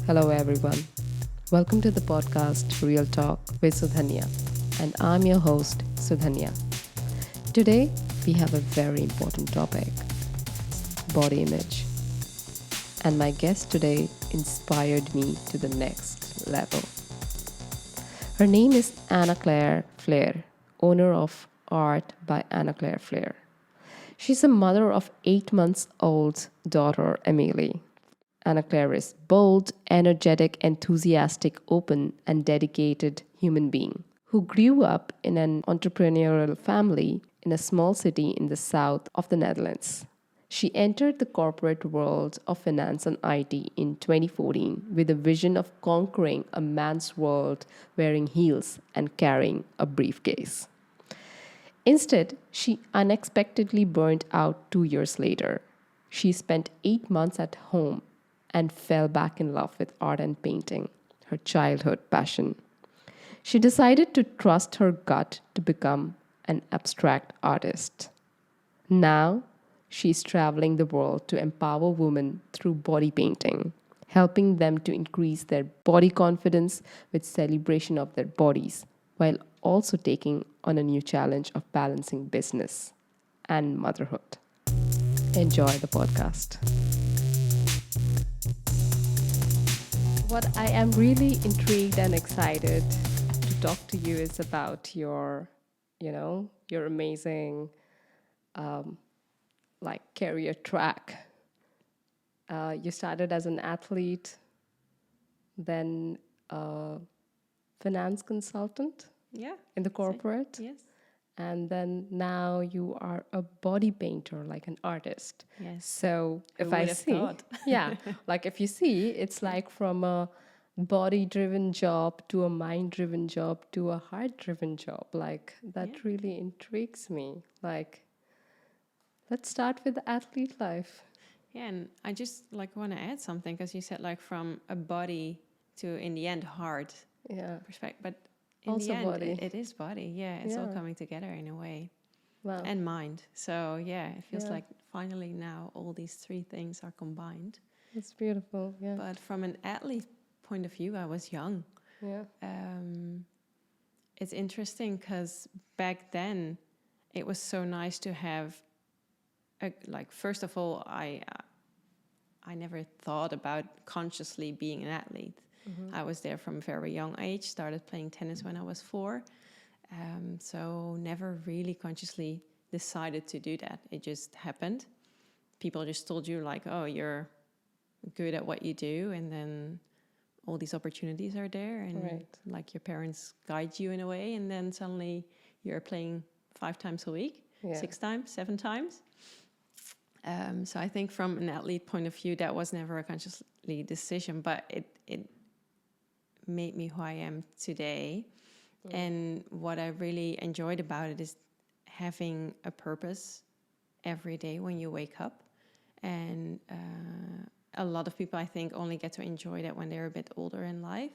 Hello, everyone. Welcome to the podcast Real Talk with Sudhanya, and I'm your host, Sudhanya. Today, we have a very important topic body image. And my guest today inspired me to the next level. Her name is Anna Claire Flair, owner of Art by Anna Claire Flair. She's a mother of 8 months old daughter, Emily. Anna Claire is bold, energetic, enthusiastic, open, and dedicated human being who grew up in an entrepreneurial family in a small city in the south of the Netherlands. She entered the corporate world of finance and IT in 2014 with a vision of conquering a man's world wearing heels and carrying a briefcase. Instead, she unexpectedly burned out 2 years later. She spent 8 months at home and fell back in love with art and painting, her childhood passion. She decided to trust her gut to become an abstract artist. Now, she's traveling the world to empower women through body painting, helping them to increase their body confidence with celebration of their bodies, while also taking on a new challenge of balancing business and motherhood. Enjoy the podcast. What I am really intrigued and excited to talk to you is about your amazing career track. You started as an athlete, then a finance consultant Yeah. in the corporate, Yes. and then now you are a body painter, like an artist. Yes. So Who if I would have see, thought? yeah, like if you see, it's like from a body-driven job to a mind-driven job to a heart-driven job. Like that Yeah. really intrigues me. Like, let's start with the athlete life. Yeah, and I just want to add something because you said from a body to in the end heart Yeah, perspective, but in the also end body. it is body. Yeah, it's all Yeah, coming together in a way, wow. and mind. So yeah, it feels Yeah, like finally now all these three things are combined. that's beautiful. Yeah, But from an athlete point of view, I was young. yeah, It's interesting because back then it was so nice to have first of all, I never thought about consciously being an athlete. I was there from a very young age, started playing tennis when I was 4. So never really consciously decided to do that. It just happened. People just told you oh, you're good at what you do. And then all these opportunities are there. And right. your parents guide you in a way. And then suddenly you're playing 5 times a week, Yeah, 6 times, 7 times. So I think from an athlete point of view, that was never a consciously decision, but it made me who I am today. And what I really enjoyed about it is having a purpose every day when you wake up. And a lot of people, I think, only get to enjoy that when they're a bit older in life.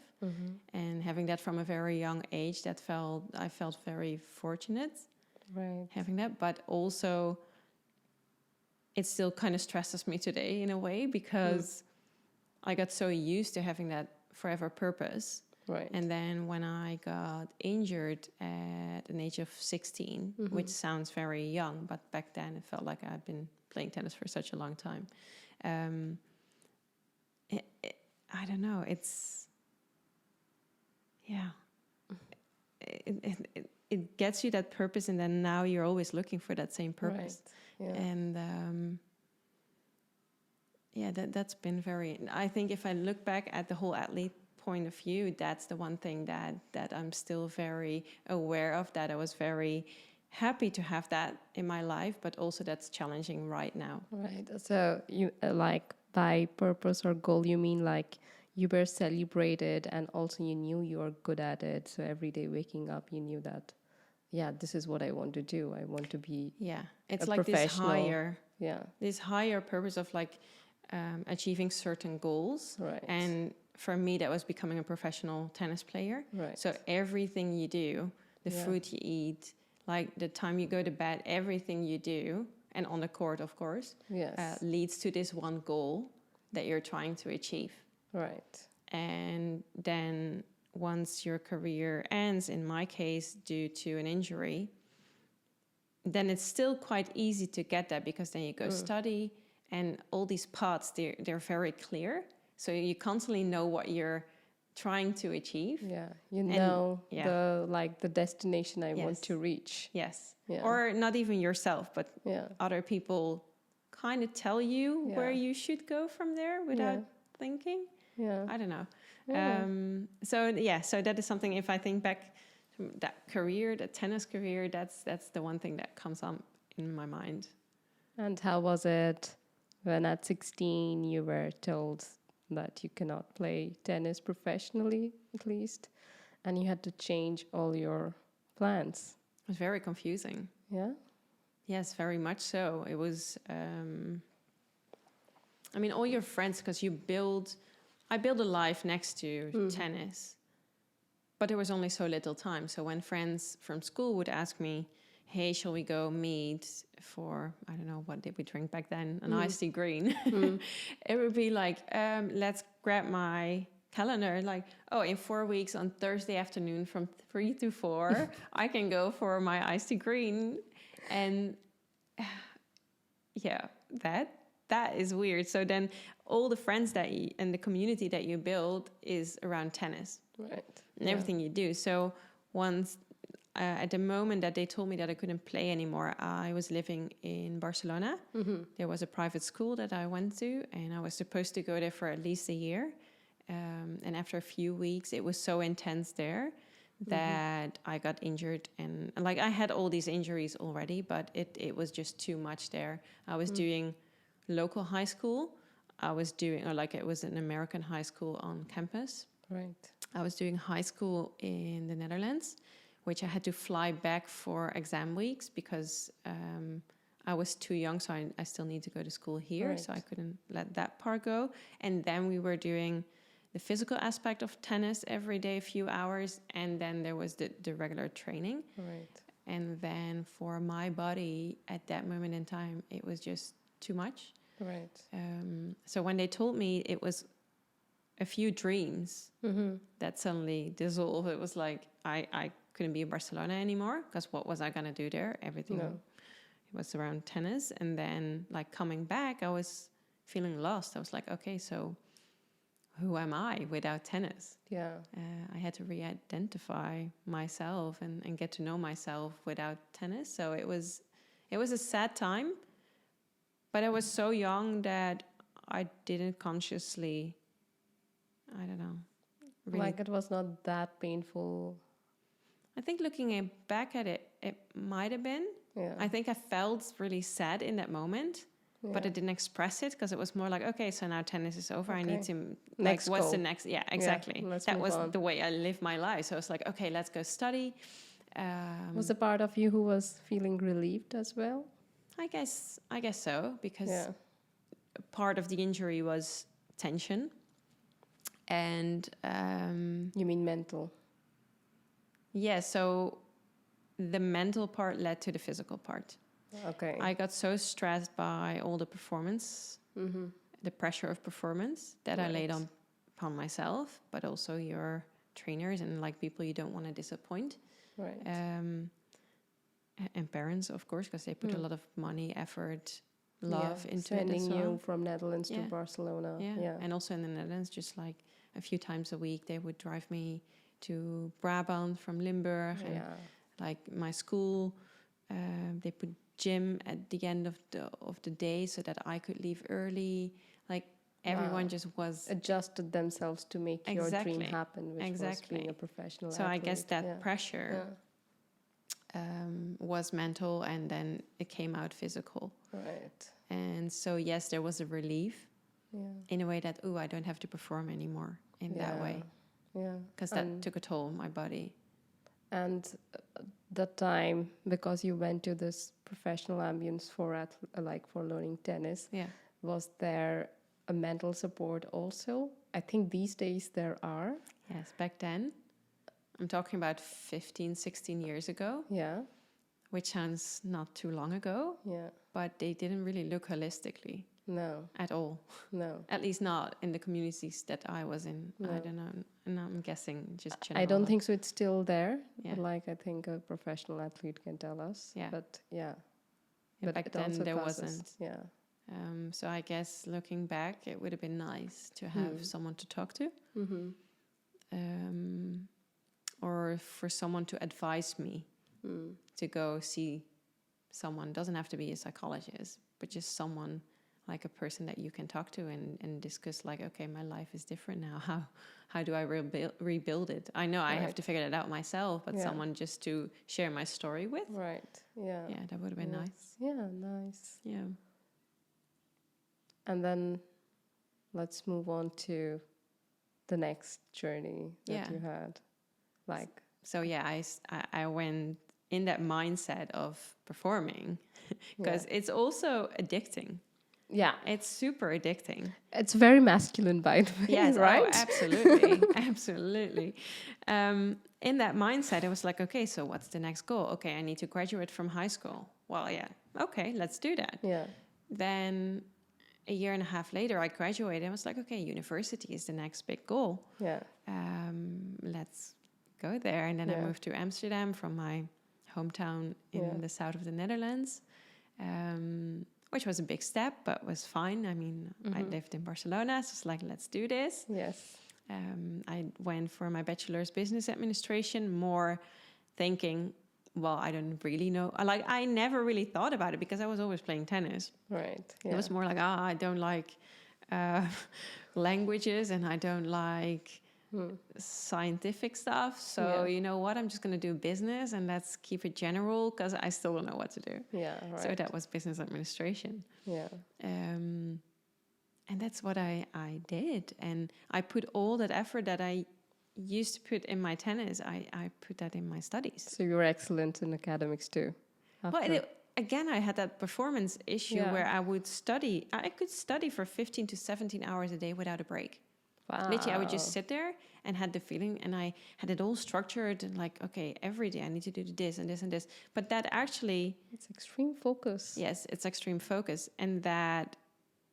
And having that from a very young age, I felt very fortunate right. having that, but also it still kind of stresses me today in a way because I got so used to having that forever purpose. Right. And then when I got injured at an age of 16, which sounds very young, but back then it felt like I'd been playing tennis for such a long time. I don't know. It's, yeah. It gets you that purpose, and then now you're always looking for that same purpose. Right. Yeah. And that's been very. I think if I look back at the whole athlete point of view, that's the one thing that I'm still very aware of. That I was very happy to have that in my life, but also that's challenging right now. Right. So you like by purpose or goal, you mean like you were celebrated and also you knew you were good at it. So every day waking up, you knew that, yeah, this is what I want to do. I want to be Yeah, it's a like professional. Yeah. this higher purpose of achieving certain goals. Right. And for me, that was becoming a professional tennis player. Right. So everything you do, the Yeah. food you eat, like the time you go to bed, everything you do, and on the court, of course, Yes. leads to this one goal that you're trying to achieve. Right. And then once your career ends, in my case, due to an injury, then it's still quite easy to get that, because then you go study, and all these paths, they're very clear. So you constantly know what you're trying to achieve. Yeah, you know, yeah. the destination I want Yes. to reach. Yes. Yeah. Or not even yourself, but Yeah. other people kind of tell you where you should go from there without thinking. Yeah. I don't know. Yeah. So that is something, if I think back to that career, that tennis career, that's the one thing that comes up in my mind. And how was it when at 16 you were told that you cannot play tennis professionally, at least, and you had to change all your plans? It was very confusing. Yeah? Yes, very much so. It was, I mean, all your friends, because I build a life next to tennis, but there was only so little time. So when friends from school would ask me, hey, shall we go meet for, I don't know, what did we drink back then? An iced tea green. It would be like, let's grab my calendar. Like, oh, in 4 weeks on Thursday afternoon from 3 to 4, I can go for my iced tea green. And yeah, that is weird. So then all the friends and the community that you build is around tennis. Right. And everything you do. So once, at the moment that they told me that I couldn't play anymore, I was living in Barcelona. There was a private school that I went to, and I was supposed to go there for at least a year. And after a few weeks, it was so intense there that I got injured. And like, I had all these injuries already, but it was just too much there. I was doing local high school. It was an American high school on campus. Right. I was doing high school in the Netherlands, which I had to fly back for exam weeks because I was too young, so I still need to go to school here. Right. So I couldn't let that part go. And then we were doing the physical aspect of tennis every day, a few hours. And then there was the regular training. Right. And then for my body at that moment in time, it was just too much. Right. So when they told me, it was a few dreams that suddenly dissolved. It was like I couldn't be in Barcelona anymore, because what was I going to do there? Everything it was around tennis. And then like coming back, I was feeling lost. I was like, okay, so who am I without tennis? Yeah. I had to re-identify myself and get to know myself without tennis. So it was a sad time, but I was so young that I didn't consciously, I don't know, really. Like it was not that painful. I think looking back at it, it might have been. Yeah. I think I felt really sad in that moment, but I didn't express it, because it was more like, okay, so now tennis is over. I need to, Next what's goal. the next? Yeah, exactly. let's That move was on. the way I lived my life. So I was like, okay, let's go study. Was a part of you who was feeling relieved as well? I guess so, because Yeah. part of the injury was tension. And You mean mental? yeah, so the mental part led to the physical part. Okay. I got so stressed by all the performance, the pressure of performance, that I laid upon myself, but also your trainers and like people you don't want to disappoint. Right. And parents, of course, because they put a lot of money, effort, love into it sending as well. you from Netherlands to Barcelona. Yeah. And also in the Netherlands, just like a few times a week, they would drive me to Brabant from Limburg. And like my school, they put gym at the end of the day so that I could leave early. Like everyone just was adjusted themselves to make your dream happen, which was being a professional So athlete. I guess that pressure was mental, and then it came out physical. Right. And so yes, there was a relief in a way that, I don't have to perform anymore in that way. Yeah. Because that took a toll on my body. And that time, because you went to this professional ambience for learning tennis, was there a mental support also? I think these days there are. Yes, back then, I'm talking about 15, 16 years ago. Yeah. Which sounds not too long ago. Yeah. But they didn't really look holistically. No. at all. No. At least not in the communities that I was in. No. I don't know. And I'm guessing just I don't general. think so. It's still there. Yeah. But like I think a professional athlete can tell us. Yeah. But yeah. Yeah, But back it then also there causes, wasn't. Yeah. So I guess looking back, it would have been nice to have someone to talk to, or for someone to advise me to go see someone. Doesn't have to be a psychologist, but just someone, like a person that you can talk to and discuss, like, okay, my life is different now. How do I rebuild it? I know I have to figure that out myself, but someone just to share my story with. Right. Yeah. Yeah, that would have been nice. Yeah, nice. Yeah. And then let's move on to the next journey that you had. Like, so yeah, I went in that mindset of performing because it's also addicting. Yeah. It's super addicting. It's very masculine, by the way, yes, right? Oh, absolutely. Absolutely. In that mindset, it was like, okay, so what's the next goal? Okay, I need to graduate from high school. Well, yeah, okay, let's do that. Yeah. Then a year and a half later, I graduated. I was like, okay, university is the next big goal. Yeah. Let's go there. And then I moved to Amsterdam from my hometown in the south of the Netherlands, which was a big step, but was fine. I mean, I lived in Barcelona, so it's like, let's do this. Yes. I went for my bachelor's business administration, more thinking, well, I don't really know. I never really thought about it because I was always playing tennis. Right. Yeah. It was more like, I don't like languages and I don't like scientific stuff. So you know what? I'm just going to do business and let's keep it general because I still don't know what to do. Yeah. Right. So that was business administration. Yeah. And that's what I did. And I put all that effort that I used to put in my tennis, I put that in my studies. So you were excellent in academics too. Well, again, I had that performance issue where I would study. I could study for 15 to 17 hours a day without a break. Wow. Literally, I would just sit there and had the feeling, and I had it all structured and like, okay, every day I need to do this and this and this. But that actually... It's extreme focus. Yes, it's extreme focus. And that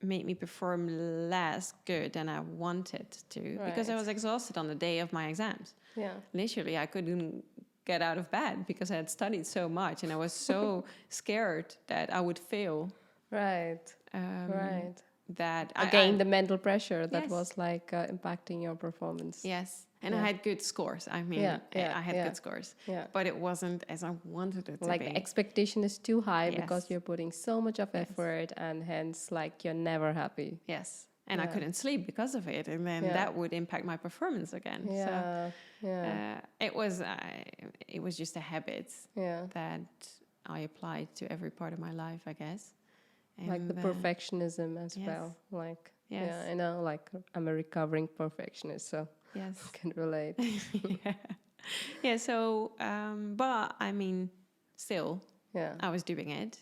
made me perform less good than I wanted to because I was exhausted on the day of my exams. Yeah. Literally, I couldn't get out of bed because I had studied so much and I was so scared that I would fail. Right. Right. That again, the mental pressure that was like impacting your performance. Yes. And I had good scores. I mean, I had good scores. Yeah. But it wasn't as I wanted it to like be. The expectation is too high because you're putting so much of effort and hence like you're never happy. Yes. And I couldn't sleep because of it. And then that would impact my performance again. Yeah. So it was just a habit that I applied to every part of my life, I guess. And like the perfectionism as well. Like, I know, like I'm a recovering perfectionist, so I can relate. Yeah, so, but I mean, still, I was doing it.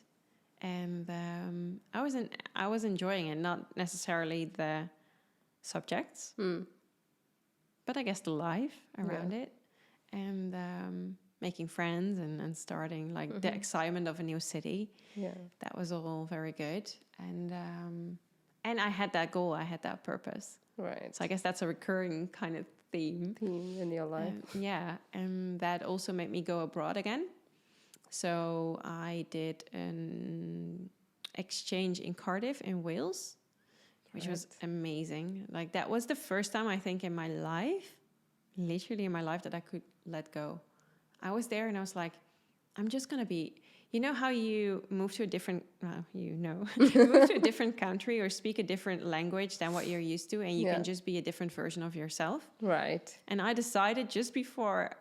And I was enjoying it, not necessarily the subjects, but I guess the life around it. And making friends and starting like the excitement of a new city. Yeah, that was all very good. And I had that goal, I had that purpose. Right. So I guess that's a recurring kind of theme in your life. And that also made me go abroad again. So I did an exchange in Cardiff in Wales, which was amazing. Like that was the first time I think in my life, literally in my life, that I could let go. I was there and I was like, I'm just going to be, you know how you move to a different, you move to a different country or speak a different language than what you're used to and you can just be a different version of yourself. Right. And I decided just before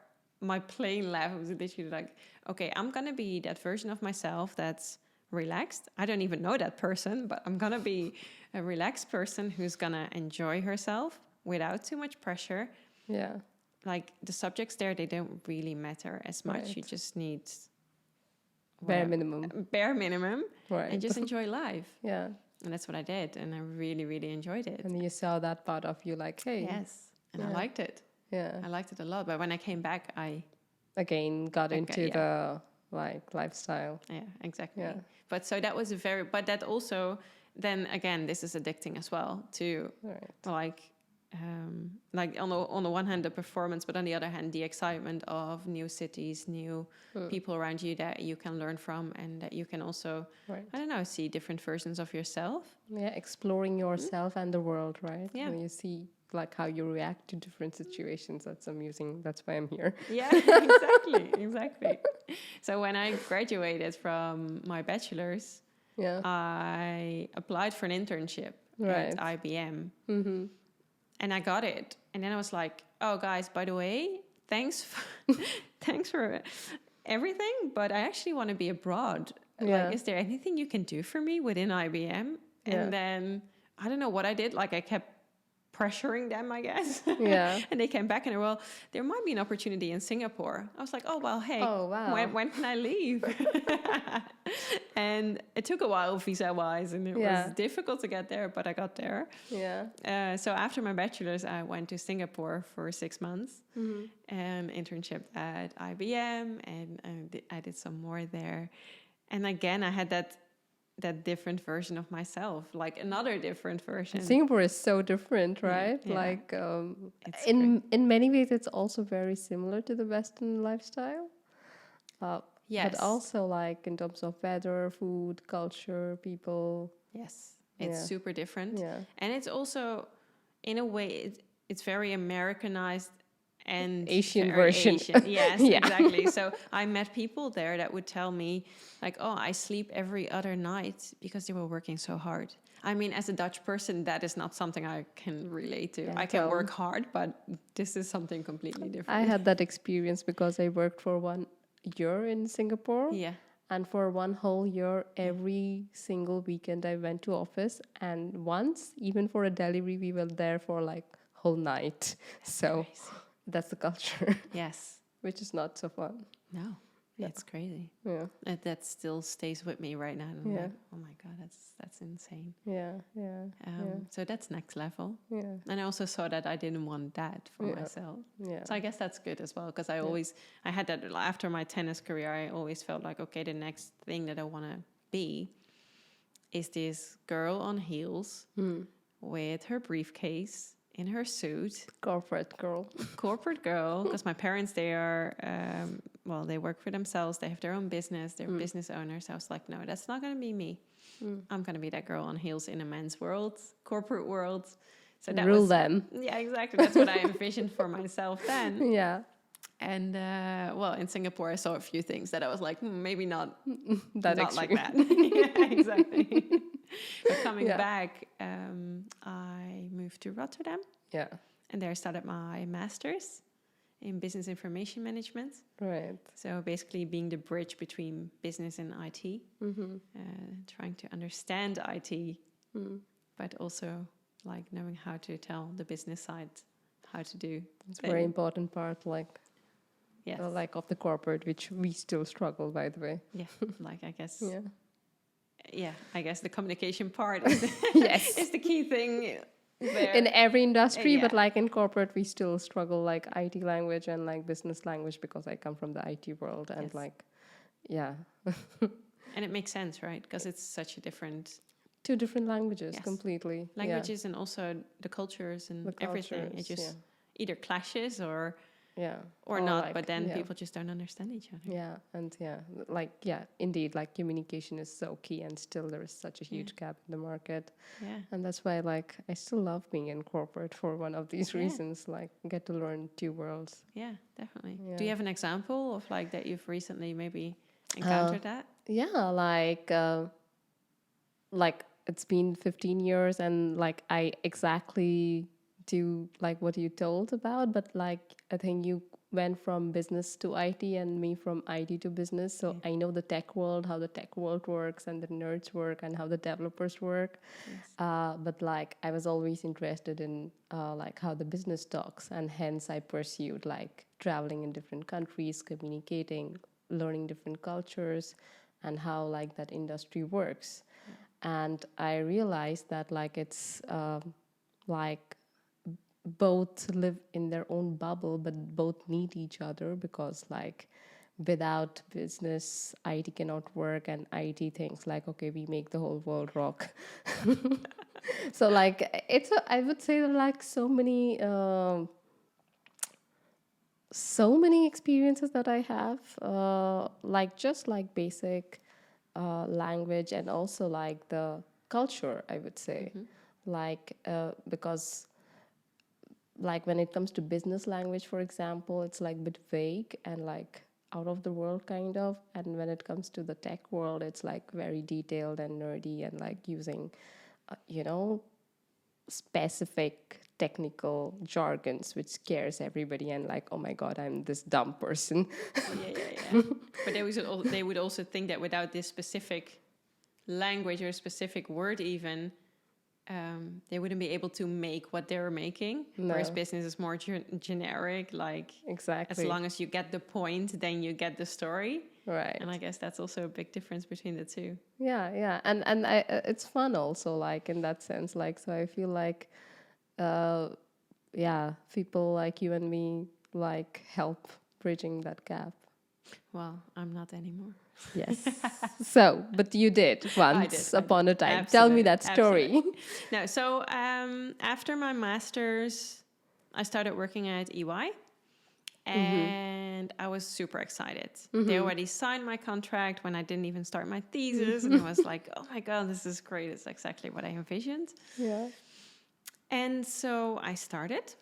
my plane left, I was literally like, okay, I'm going to be that version of myself that's relaxed. I don't even know that person, but I'm going to be a relaxed person who's going to enjoy herself without too much pressure. Yeah. Like the subjects there, they don't really matter as much. Right. You just need bare minimum. Right. And just enjoy life. Yeah. And that's what I did. And I really, really enjoyed it. And you saw that part of you like, hey. Yes. And I liked it. Yeah. I liked it a lot. But when I came back, I... Again, got into the like lifestyle. Yeah, exactly. Yeah. But so that was but that also then again, this is addicting as well to Right. like on the one hand the performance, but on the other hand the excitement of new cities, new people around you that you can learn from, and that you can also, Right. I don't know, see different versions of yourself. Yeah, exploring yourself and the world, right? Yeah. When you see like how you react to different situations, that's amusing. That's why I'm here. Yeah, exactly. So when I graduated from my bachelor's, Yeah. I applied for an internship Right. at IBM, Mm-hmm. and I got it. And then I was like, "Oh, guys, by the way, thanks for everything, but I actually want to be abroad. Yeah. Like, is there anything you can do for me within IBM?" Yeah. And then I don't know what I did. Like, I kept pressuring them, I guess. Yeah. And they came back and, well, there might be an opportunity in Singapore. I was like, oh, well, hey, Oh, wow. when can I leave? And it took a while visa-wise, and it was difficult to get there, but I got there. Yeah. So after my bachelor's, I went to Singapore for 6 months, an internship at IBM, and I did some more there. And again, I had that different version of myself, like another different version. Singapore is so different, right? Yeah. Like It's in many ways, it's also very similar to the Western lifestyle. Yes. But also like in terms of weather, food, culture, people. Yes, it's super different. Yeah. And it's also, in a way, it's very Americanized and Asian very version. Asian. Yes, Yeah. exactly. So I met people there that would tell me, like, oh, I sleep every other night because they were working so hard. I mean, as a Dutch person, that is not something I can relate to. Yeah, I can work hard, but this is something completely different. I had that experience because I worked for 1 year in Singapore. Yeah. And for 1 whole year, every single weekend I went to office. And once, even for a delivery, we were there for like whole night. So that's the culture. Yes. Which is not so fun. No, it's crazy. Yeah. That still stays with me right now. And I'm like, oh my God, that's insane. Yeah. So that's next level. Yeah. And I also saw that I didn't want that for myself. Yeah. So I guess that's good as well, because I had that after my tennis career. I always felt like, okay, the next thing that I want to be is this girl on heels with her briefcase in her suit. Corporate girl. Because my parents, they are, they work for themselves. They have their own business. They're business owners. I was like, no, that's not going to be me. I'm going to be that girl on heels in a men's world, corporate world. So that Rule them. Yeah, exactly. That's what I envisioned for myself then. Yeah. And in Singapore, I saw a few things that I was like, maybe not that not extreme. like that. Yeah, exactly. But coming back, I moved to Rotterdam. Yeah. And there I started my master's in business information management. Right. So basically being the bridge between business and IT, trying to understand IT, but also like knowing how to tell the business side how to do. It's a very important part, like, yes. Like of the corporate, which we still struggle, by the way. Yeah, like I guess. Yeah. I guess the communication part is is the key thing. There. In every industry, but like in corporate, we still struggle like IT language and like business language, because I come from the IT world and like, And it makes sense, right? Because it's such a different... Two different languages, completely. Languages and also the cultures and everything. It just either clashes or not, like, but then people just don't understand each other. Yeah, and indeed, like communication is so key, and still there is such a huge gap in the market. Yeah. And that's why like I still love being in corporate for one of these reasons, like get to learn two worlds. Yeah, definitely. Yeah. Do you have an example of like that you've recently maybe encountered that? Yeah, like it's been 15 years and like I exactly do like what you told about, but like I think you went from business to IT and me from IT to business. So I know the tech world, how the tech world works and the nerds work and how the developers work. Yes. But like I was always interested in like how the business talks, and hence I pursued like traveling in different countries, communicating, learning different cultures and how like that industry works. And I realized that like it's like both live in their own bubble, but both need each other, because like without business, IT cannot work, and IT thinks like, okay, we make the whole world rock. So like I would say there are like so many experiences that I have, like just like basic language and also like the culture, I would say. Like, because like when it comes to business language, for example, it's like a bit vague and like out of the world kind of. And when it comes to the tech world, it's like very detailed and nerdy and like using, you know, specific technical jargons which scares everybody and like, oh my god, I'm this dumb person. Yeah. But they would also think that without this specific language or specific word even, they wouldn't be able to make what they're making. No. Whereas business is more generic, like Exactly. as long as you get the point, then you get the story. Right. And I guess that's also a big difference between the two. Yeah, and it's fun also, like in that sense, like, so I feel like yeah, people like you and me like help bridging that gap. Well, I'm not anymore. Yes. So, but you did once upon a time. Tell me that story. Absolutely. No, so after my master's, I started working at EY. And I was super excited. They already signed my contract when I didn't even start my thesis. And I was like, oh my God, this is great. It's exactly what I envisioned. Yeah. And so I started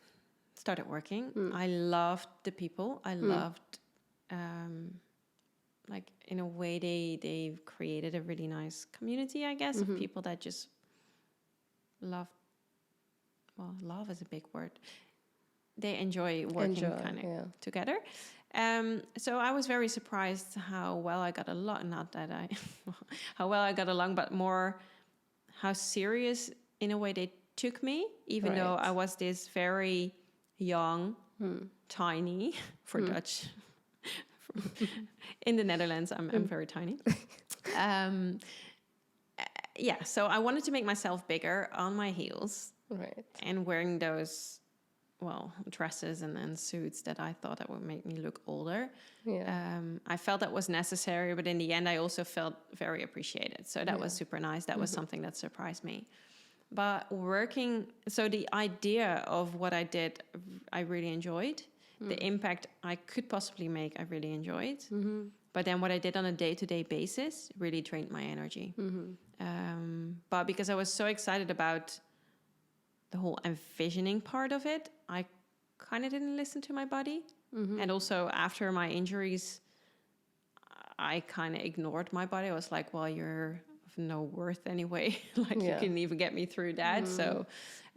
working. I loved the people. I loved, like in a way, they've created a really nice community, I guess, of people that just love is a big word. They enjoy working together. So I was very surprised how well I got along. Not that how well I got along, but more how serious in a way they took me, even though I was this very young, tiny for Dutch. In the Netherlands, I'm very tiny. Yeah, so I wanted to make myself bigger on my heels, and wearing those dresses and suits that I thought that would make me look older. I felt that was necessary, but in the end I also felt very appreciated. So that was super nice. That was something that surprised me. But so the idea of what I did, I really enjoyed. The impact I could possibly make, I really enjoyed. But then what I did on a day-to-day basis really drained my energy. But because I was so excited about the whole envisioning part of it, I kind of didn't listen to my body. And also after my injuries, I kind of ignored my body. I was like, well, you're of no worth anyway. Like you couldn't even get me through that. So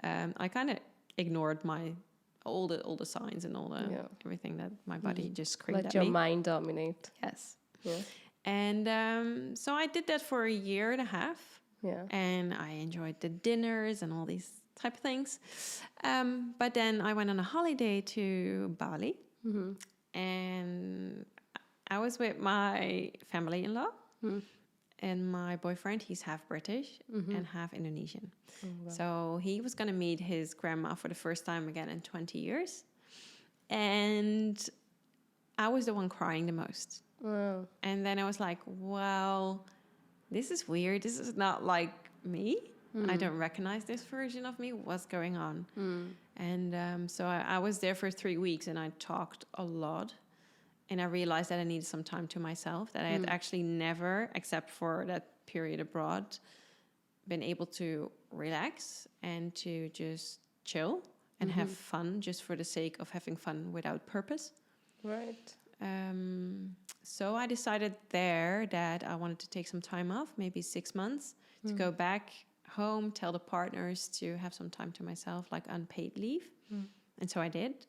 I kind of ignored all the signs and all the everything that my body just screamed at me. Let your mind dominate. Yes. Yeah. And so I did that for a year and a half. Yeah. And I enjoyed the dinners and all these type of things. But then I went on a holiday to Bali. And I was with my family-in-law. And my boyfriend, he's half British and half Indonesian. Oh, wow. So he was going to meet his grandma for the first time again in 20 years. And I was the one crying the most. Wow. And then I was like, well, this is weird. This is not like me. I don't recognize this version of me. What's going on? And so I was there for 3 weeks and I talked a lot. And I realized that I needed some time to myself, that I had actually never, except for that period abroad, been able to relax and to just chill and have fun just for the sake of having fun without purpose. Right. So I decided there that I wanted to take some time off, maybe 6 months, to go back home, tell the partners to have some time to myself, like unpaid leave. And so I did.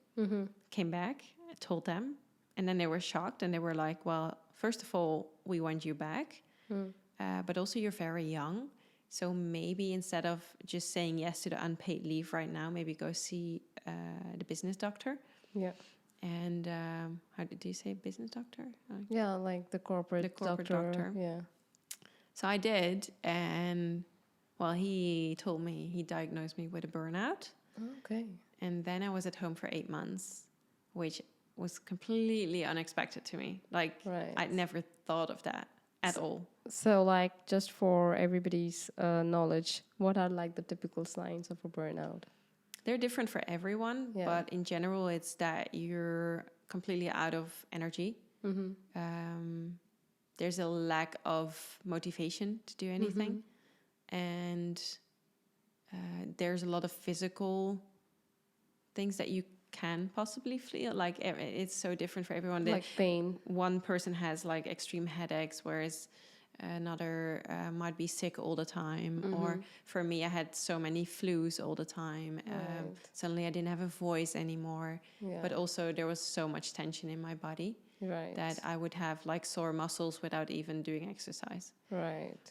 Came back, I told them. And then they were shocked and they were like, well, first of all, we want you back. But also you're very young. So maybe instead of just saying yes to the unpaid leave right now, maybe go see the business doctor. Yeah. And how did you say business doctor? Yeah, like the corporate doctor. Yeah. So I did. And well, he told me, he diagnosed me with a burnout. Okay. And then I was at home for 8 months, which was completely unexpected to me. Like, Right. I'd never thought of that at all. So, like, just for everybody's knowledge, what are like the typical signs of a burnout? They're different for everyone, Yeah. but in general, it's that you're completely out of energy. There's a lack of motivation to do anything. And there's a lot of physical things that you can possibly feel. Like, it's so different for everyone. Like pain. One person has like extreme headaches, whereas another might be sick all the time. Or for me, I had so many flus all the time. Right. Suddenly I didn't have a voice anymore. Yeah. But also there was so much tension in my body Right. that I would have like sore muscles without even doing exercise. Right.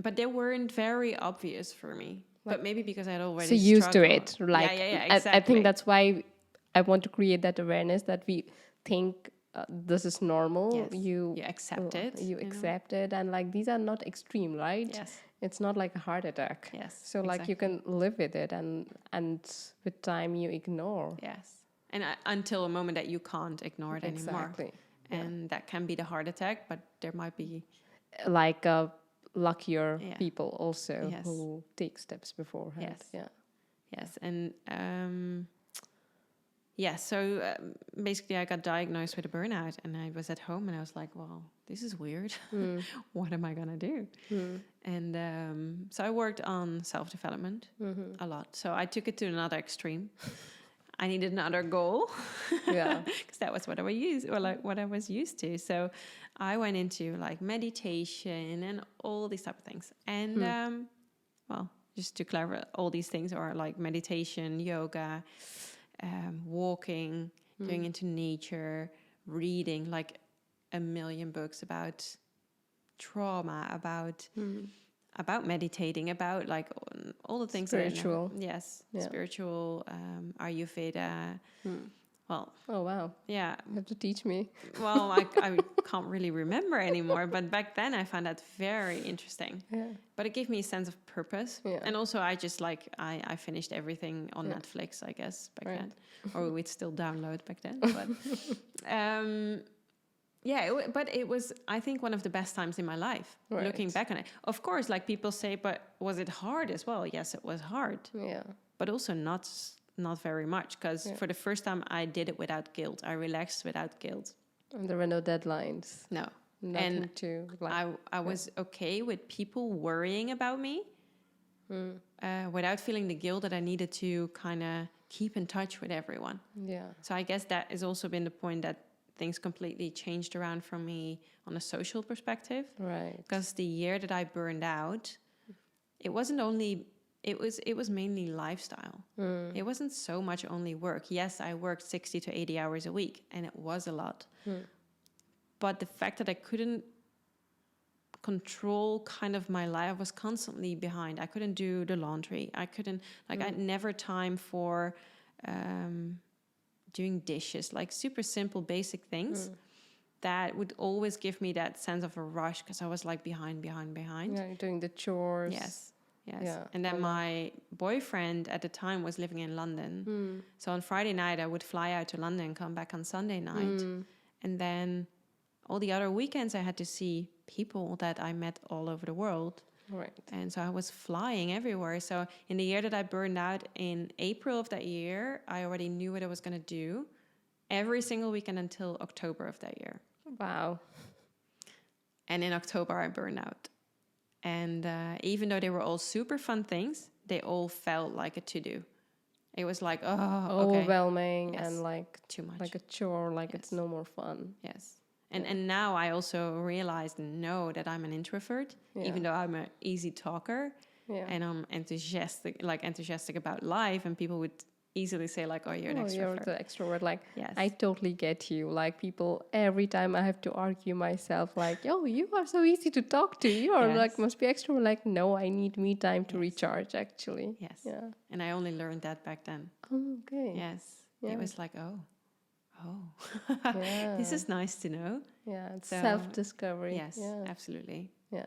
But they weren't very obvious for me. But maybe because I'd already So used to struggled. it. Like, yeah, exactly. I think that's why I want to create that awareness that we think this is normal. Yes. You accept it. You accept it. And like, these are not extreme, right? Yes. It's not like a heart attack. Yes, So like, you can live with it, and with time you ignore. Yes. And until a moment that you can't ignore it anymore. Exactly. And that can be the heart attack, but there might be Like luckier people also Yes. who take steps beforehand. Yes. Yeah. Yes, and so basically I got diagnosed with a burnout, and I was at home, and I was like, well, this is weird. What am I going to do? And so I worked on self-development a lot. So I took it to another extreme. I needed another goal. Yeah. Because that was what I was used to. So I went into like meditation and all these type of things. And well, just to clarify, all these things are like meditation, yoga, walking, going into nature, reading like a million books about trauma, about meditating, about like all the things. Spiritual. Spiritual, Ayurveda. Well, Oh, wow. yeah. You have to teach me. Well, I can't really remember anymore, but back then I found that very interesting. Yeah. But it gave me a sense of purpose. Yeah. And also I just like, I finished everything on Netflix, I guess, back then. Or we'd still download back then. But but it was, I think, one of the best times in my life, looking back on it. Of course, like people say, but was it hard as well? Yes, it was hard. Yeah. But also not very much, because for the first time I did it without guilt. I relaxed without guilt. And there were no deadlines. No. Nothing to like. I was okay with people worrying about me without feeling the guilt that I needed to kind of keep in touch with everyone. Yeah. So I guess that has also been the point that things completely changed around for me on a social perspective. Right. Because the year that I burned out, it wasn't only... It was mainly lifestyle. It wasn't so much only work. Yes, I worked 60 to 80 hours a week, and it was a lot. But the fact that I couldn't control kind of my life, I was constantly behind. I couldn't do the laundry. I couldn't, like, I had never time for doing dishes, like super simple, basic things that would always give me that sense of a rush, because I was like behind. Yeah, you're doing the chores. Yes. Yeah. And then my boyfriend at the time was living in London. So on Friday night, I would fly out to London and come back on Sunday night. And then all the other weekends, I had to see people that I met all over the world. Right. And so I was flying everywhere. So in the year that I burned out in April of that year, I already knew what I was going to do every single weekend until October of that year. Wow. And in October, I burned out. And even though they were all super fun things, they all felt like a to-do. It was like, overwhelming Yes. and like Too much. like a chore, like Yes. it's no more fun. Yes. And now I also realized and know that I'm an introvert, even though I'm an easy talker. Yeah. And I'm enthusiastic about life, and people would easily say like, oh, you're an extrovert. You're the extrovert. Like, Yes. I totally get you. Like, people, every time I have to argue myself, like, oh, you are so easy to talk to. You are like, must be extrovert. Like, no, I need me time to recharge, actually. Yes. Yeah. And I only learned that back then. Oh, okay. Yes. Yeah. It was like, oh, Yeah. this is nice to know. Yeah, it's So, self-discovery. Yes, Yeah. absolutely. Yeah.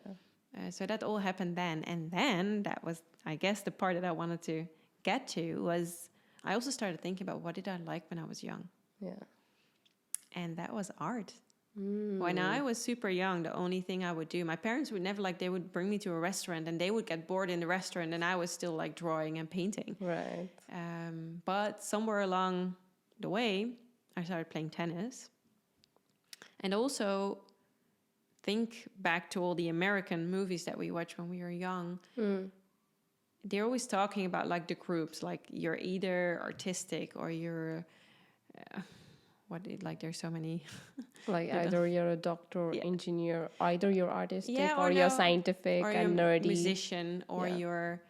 So that all happened then. And then that was, I guess, the part that I wanted to get to was I also started thinking about what did I like when I was young. Yeah. And that was art. When I was super young, the only thing I would do, my parents would never, like, they would bring me to a restaurant and they would get bored in the restaurant and I was still like drawing and painting. Right. But somewhere along the way, I started playing tennis. And also think back to all the American movies that we watched when we were young. They're always talking about like the groups, like you're either artistic or you're there's so many. Like either you're a doctor or engineer, either you're artistic or you're scientific or and you're nerdy. musician, or you're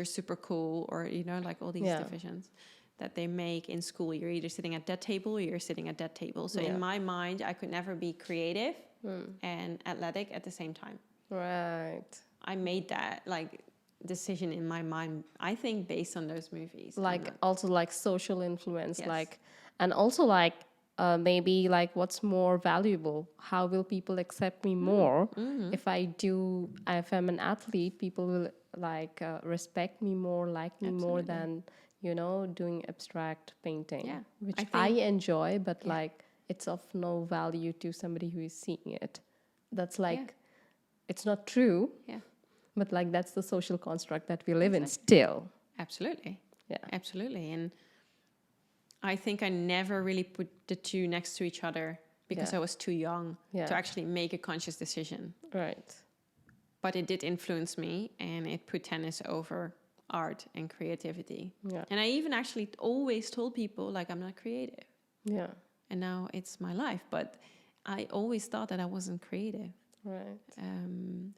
super cool, or like all these divisions that they make in school. You're either sitting at that table or you're sitting at that table. So in my mind, I could never be creative and athletic at the same time. Right. I made that like decision in my mind, I think, based on those movies. Like also like social influence, like, and also like maybe like what's more valuable, how will people accept me more if I'm an athlete, people will like respect me more, like me more than doing abstract painting, which I enjoy, but like it's of no value to somebody who is seeing it. That's like it's not true, but like that's the social construct that we live in still. Absolutely. And I think I never really put the two next to each other because I was too young to actually make a conscious decision. Right. But it did influence me, and it put tennis over art and creativity. Yeah. And I even actually always told people, like, I'm not creative. Yeah. And now it's my life. But I always thought that I wasn't creative. Right.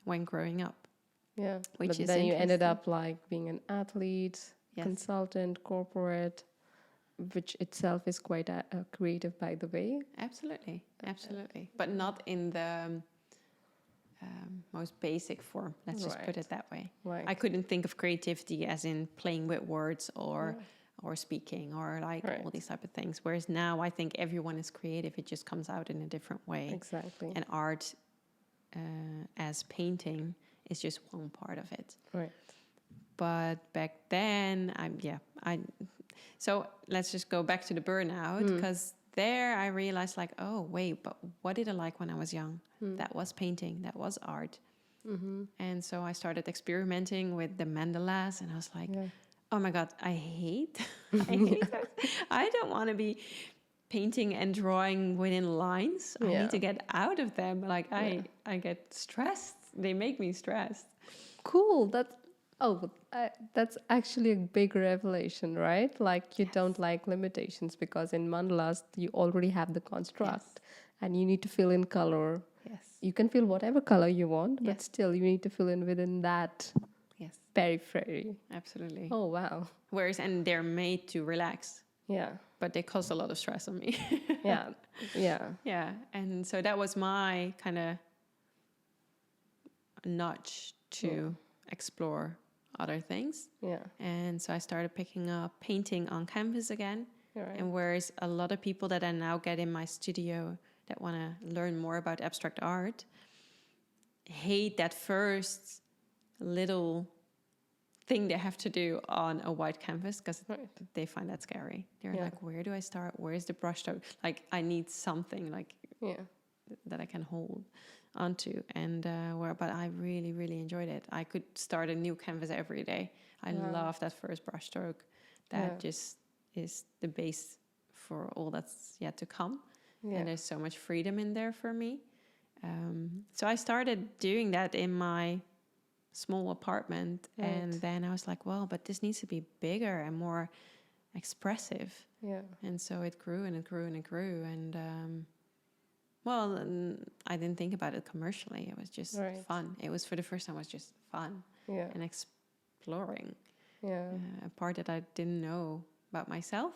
When growing up. Yeah. Which but is then you ended up like being an athlete, consultant, corporate, which itself is quite creative, by the way. Absolutely. But not in the most basic form. Let's just put it that way. Right. I couldn't think of creativity as in playing with words or speaking or like all these type of things. Whereas now I think everyone is creative. It just comes out in a different way. Exactly. And art as painting is just one part of it. Right. But back then, so let's just go back to the burnout, because there I realized like, oh, wait, but what did I like when I was young? That was painting, that was art. And so I started experimenting with the mandalas, and I was like, oh my God, I hate that. I don't want to be painting and drawing within lines. I need to get out of them. Like I get stressed. They make me stressed. Cool. That's actually a big revelation, right? Like you don't like limitations, because in mandalas you already have the construct and you need to fill in color. Yes. You can fill whatever color you want, but still you need to fill in within that periphery. Absolutely. Oh, wow. And they're made to relax. Yeah. But they cause a lot of stress on me. Yeah. Yeah. And so that was my kind of nudge to explore other things. Yeah. And so I started picking up painting on canvas again. Right. And whereas a lot of people that I now get in my studio that want to learn more about abstract art hate that first little thing they have to do on a white canvas, because they find that scary. They're like, where do I start? Where's the brush stroke? Like, I need something like that I can hold onto. And but I really, really enjoyed it. I could start a new canvas every day. I love that first brush stroke. That just is the base for all that's yet to come. And there's so much freedom in there for me. So I started doing that in my small apartment, and then I was like, well, but this needs to be bigger and more expressive. And so it grew and it grew and it grew, and I didn't think about it commercially. It was just fun. It was, for the first time, it was just fun and exploring a part that I didn't know about myself.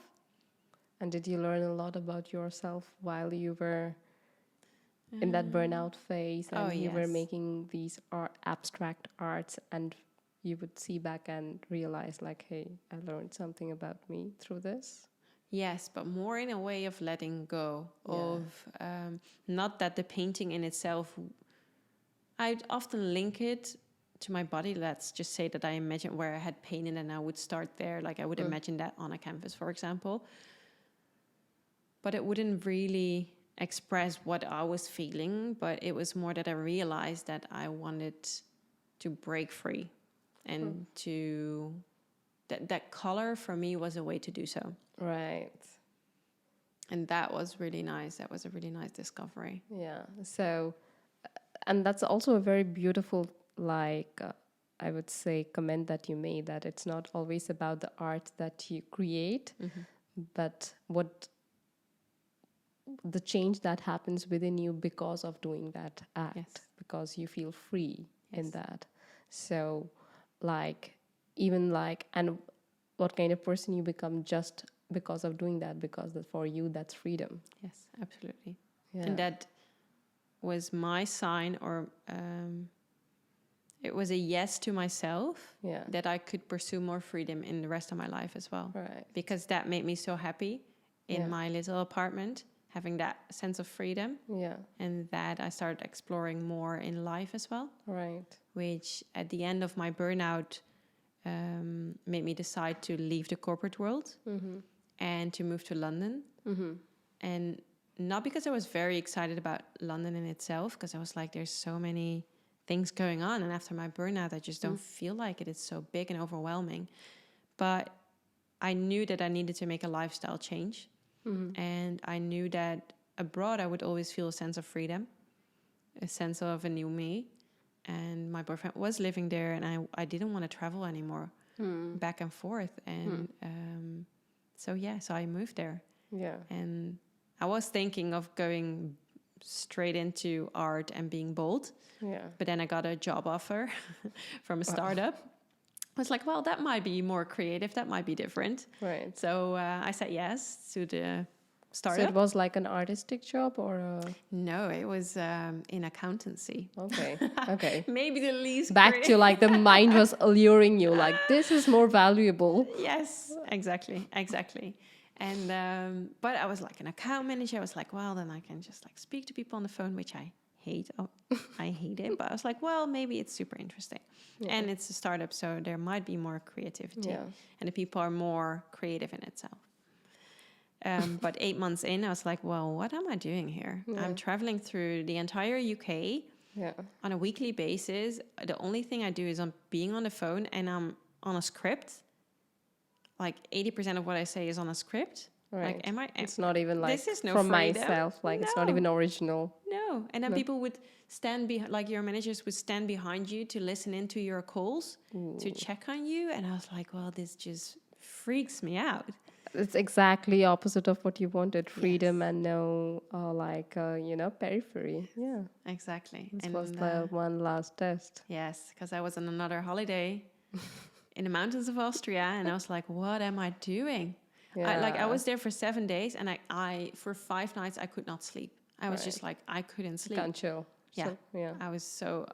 And did you learn a lot about yourself while you were in that burnout phase, and you were making these abstract arts, and you would see back and realize like, hey, I learned something about me through this? Yes, but more in a way of letting go of, not that the painting in itself, I'd often link it to my body. Let's just say that I imagine where I had pain and then I would start there. Like I would imagine that on a canvas, for example. But it wouldn't really express what I was feeling, but it was more that I realized that I wanted to break free and to that color for me was a way to do so. Right. And that was really nice. That was a really nice discovery. Yeah. So, and that's also a very beautiful, like, I would say, comment that you made, that it's not always about the art that you create, but what the change that happens within you because of doing that act, Yes. because you feel free in Yes. that. So, like, even like, and what kind of person you become just because of doing that, because for you, that's freedom. Yes, absolutely. Yeah. And that was my sign, or it was a yes to myself, Yeah. that I could pursue more freedom in the rest of my life as well. Right. Because that made me so happy in Yeah. my little apartment, having that sense of freedom. Yeah. And that I started exploring more in life as well, Right. which at the end of my burnout made me decide to leave the corporate world and to move to London. And not because I was very excited about London in itself, because I was like, there's so many things going on. And after my burnout, I just don't feel like it. It's so big and overwhelming. But I knew that I needed to make a lifestyle change. And I knew that abroad, I would always feel a sense of freedom, a sense of a new me. And my boyfriend was living there, and I didn't want to travel anymore back and forth. And so I moved there. Yeah. And I was thinking of going straight into art and being bold. Yeah. But then I got a job offer from a startup. I was like, well, that might be more creative. That might be different. Right. So I said yes to the So startup. it was like an artistic job or a... No, it was in accountancy. Okay. Okay. Maybe the least Back to like the mind was alluring you, like this is more valuable. Yes, exactly. And but I was like an account manager. I was like, well, then I can just like speak to people on the phone, which I hate. Oh, I hate it. But I was like, well, maybe it's super interesting. Yeah. And it's a startup, so there might be more creativity. Yeah. And the people are more creative in itself. But 8 months in, I was like, well, what am I doing here? Yeah. I'm traveling through the entire UK Yeah. on a weekly basis. The only thing I do is I'm being on the phone and I'm on a script. Like 80% of what I say is on a script. Right. Like, am I? It's not even like this is no from freedom. myself. Like it's not No. even original. No. And then No. people would stand like your managers would stand behind you to listen into your calls, to check on you. And I was like, well, this just freaks me out. It's exactly opposite of what you wanted: freedom Yes. and no, periphery. Yeah. Exactly. This And was the one last test. yes, because I was on another holiday in the mountains of Austria, and I was like, what am I doing? I was there for 7 days, and I for 5 nights I could not sleep. I was just like, I couldn't sleep. Can't chill. Yeah. So, yeah. I was so,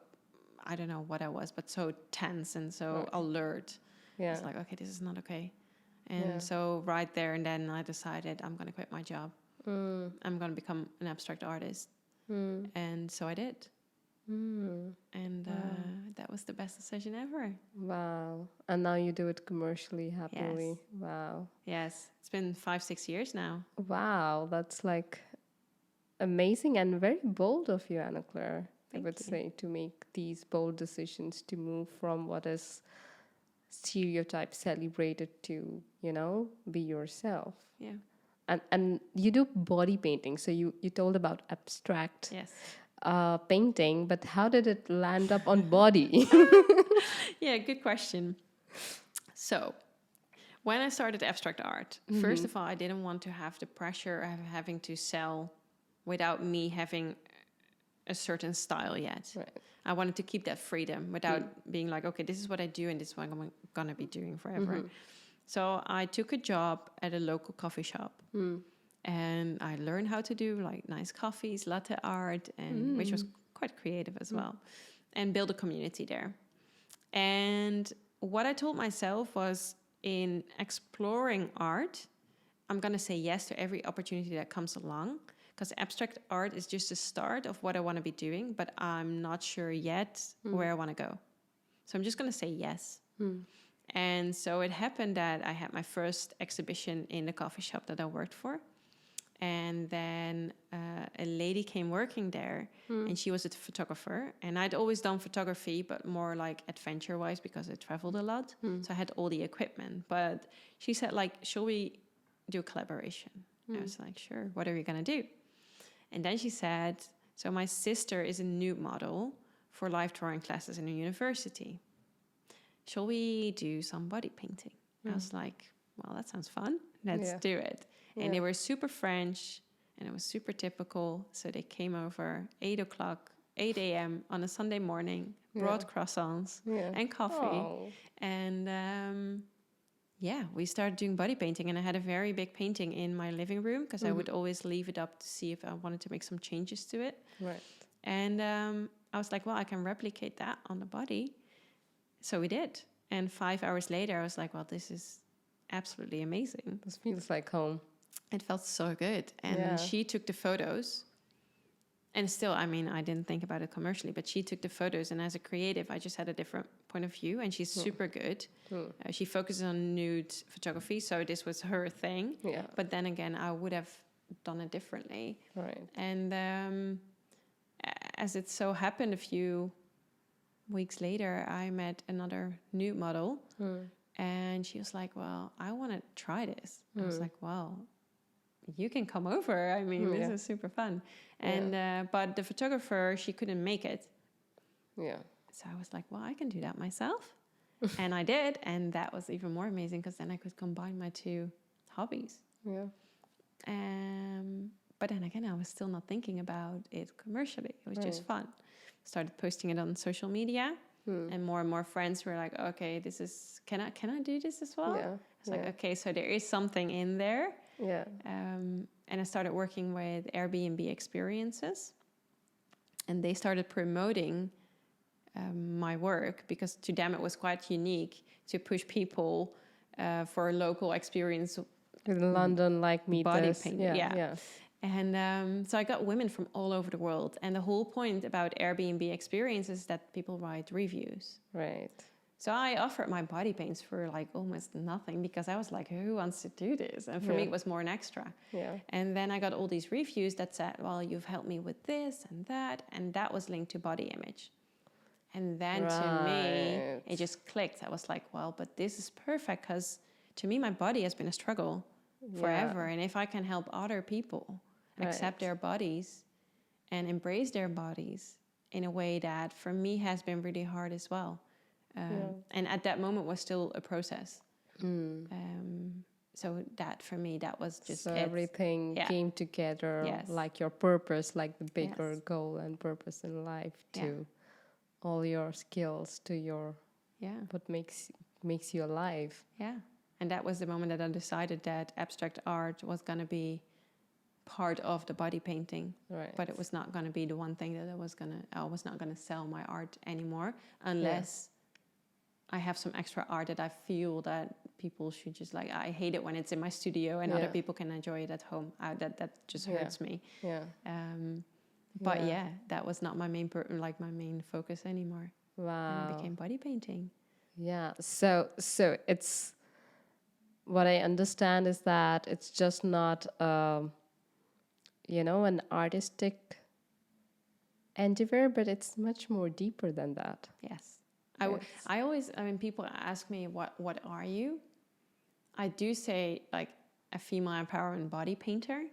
I don't know what I was, but so tense and so alert. Yeah. It's like, okay, this is not okay. And Yeah. so right there and then I decided I'm going to quit my job. I'm going to become an abstract artist. And so I did. And that was the best decision ever. Wow. And now you do it commercially, happily. Yes. Wow. Yes. It's been 5-6 years now. Wow. That's like amazing and very bold of you, Anna Claire. I Thank would you. say, to make these bold decisions to move from what is stereotype celebrated to, be yourself. Yeah. And you do body painting. So you told about abstract Yes. painting, but how did it land up on body? Yeah, good question. So, when I started abstract art, first of all, I didn't want to have the pressure of having to sell without me having a certain style yet. Right. I wanted to keep that freedom without being like, okay, this is what I do and this is what I'm going to be doing forever. So I took a job at a local coffee shop. And I learned how to do like nice coffees, latte art, and which was quite creative as well, and build a community there. And what I told myself was, in exploring art, I'm going to say yes to every opportunity that comes along, because abstract art is just the start of what I want to be doing, but I'm not sure yet where I want to go. So I'm just going to say yes. And so it happened that I had my first exhibition in the coffee shop that I worked for. And then a lady came working there, and she was a photographer. And I'd always done photography, but more like adventure-wise because I traveled a lot. So I had all the equipment. But she said, like, shall we do a collaboration? I was like, sure. What are we going to do? And then she said, so my sister is a nude model for live drawing classes in a university. Shall we do some body painting? I was like, well, that sounds fun. Let's do it. And they were super French, and it was super typical. So they came over 8 a.m. on a Sunday morning, brought croissants and coffee. Oh. And we started doing body painting. And I had a very big painting in my living room because I would always leave it up to see if I wanted to make some changes to it. Right. And I was like, well, I can replicate that on the body. So we did. And 5 hours later, I was like, well, this is absolutely amazing. This feels like home. It felt so good. And she took the photos. And still, I mean, I didn't think about it commercially, but she took the photos. And as a creative, I just had a different point of view. And she's super good. She focuses on nude photography. So this was her thing. Yeah. But then again, I would have done it differently. Right. And as it so happened, a few weeks later, I met another nude model. And she was like, well, I want to try this. I was like, well, you can come over. I mean, this is super fun. And but the photographer, she couldn't make it. Yeah. So I was like, well, I can do that myself. And I did. And that was even more amazing because then I could combine my two hobbies. Yeah. But then again, I was still not thinking about it commercially. It was just fun. Started posting it on social media. And more friends were like, okay, this is, can I do this as well? Yeah. It's like, okay, so there is something in there. Yeah. And I started working with Airbnb experiences. And they started promoting my work because to them it was quite unique to push people for a local experience. In London, like me, body painting. Yeah. And so I got women from all over the world. And the whole point about Airbnb experiences is that people write reviews. Right. So I offered my body paints for like almost nothing because I was like, who wants to do this? And for me, it was more an extra. Yeah. And then I got all these reviews that said, well, you've helped me with this and that. And that was linked to body image. And then to me, it just clicked. I was like, well, but this is perfect because to me, my body has been a struggle forever. And if I can help other people accept their bodies and embrace their bodies in a way that for me has been really hard as well. And at that moment was still a process. So that for me, that was just so everything came together, like your purpose, like the bigger goal and purpose in life to all your skills, to your what makes you alive. Yeah. And that was the moment that I decided that abstract art was going to be part of the body painting. Right. But it was not going to be the one thing that I was not going to sell my art anymore unless I have some extra art that I feel that people should just like. I hate it when it's in my studio and other people can enjoy it at home. That just hurts me. Yeah. But that was not my main my main focus anymore. Wow. And it became body painting. Yeah. So it's what I understand is that it's just not an artistic endeavor, but it's much more deeper than that. Yes. I always, people ask me, what are you? I do say, like, a female empowerment body painter.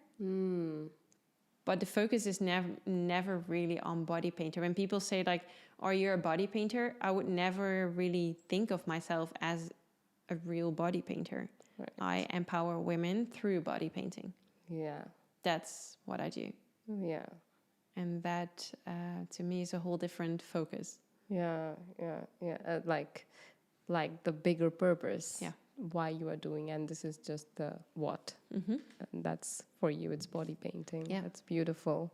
But the focus is never really on body painter. When people say, like, are you a body painter? I would never really think of myself as a real body painter. Right. I empower women through body painting. Yeah. That's what I do. Yeah. And that, to me, is a whole different focus. Yeah. Like the bigger purpose. Yeah. Why you are doing, and this is just the what. And that's for you. It's body painting. Yeah. That's beautiful.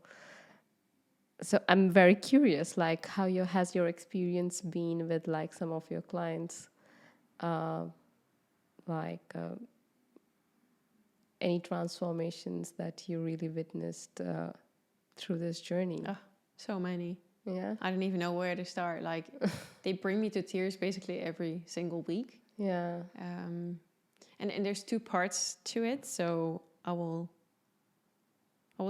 So I'm very curious, like how has your experience been with like some of your clients, any transformations that you really witnessed through this journey? Oh, so many. Yeah. I don't even know where to start. Like, they bring me to tears basically every single week. Yeah. And there's two parts to it, so I will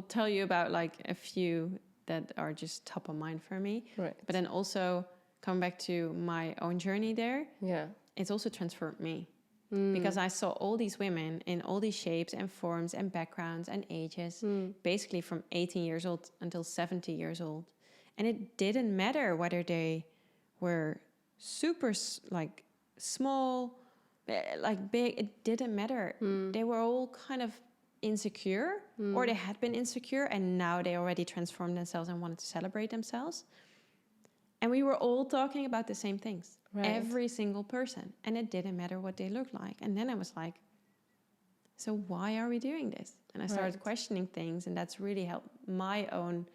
will tell you about like a few that are just top of mind for me. Right. But then also come back to my own journey there. Yeah. It's also transformed me. Because I saw all these women in all these shapes and forms and backgrounds and ages, basically from 18 years old until 70 years old. And it didn't matter whether they were super like small, like big, it didn't matter. They were all kind of insecure, or they had been insecure, and now they already transformed themselves and wanted to celebrate themselves. And we were all talking about the same things. Right. Every single person. And it didn't matter what they looked like. And then I was like, so why are we doing this? And I started questioning things, and that's really helped my own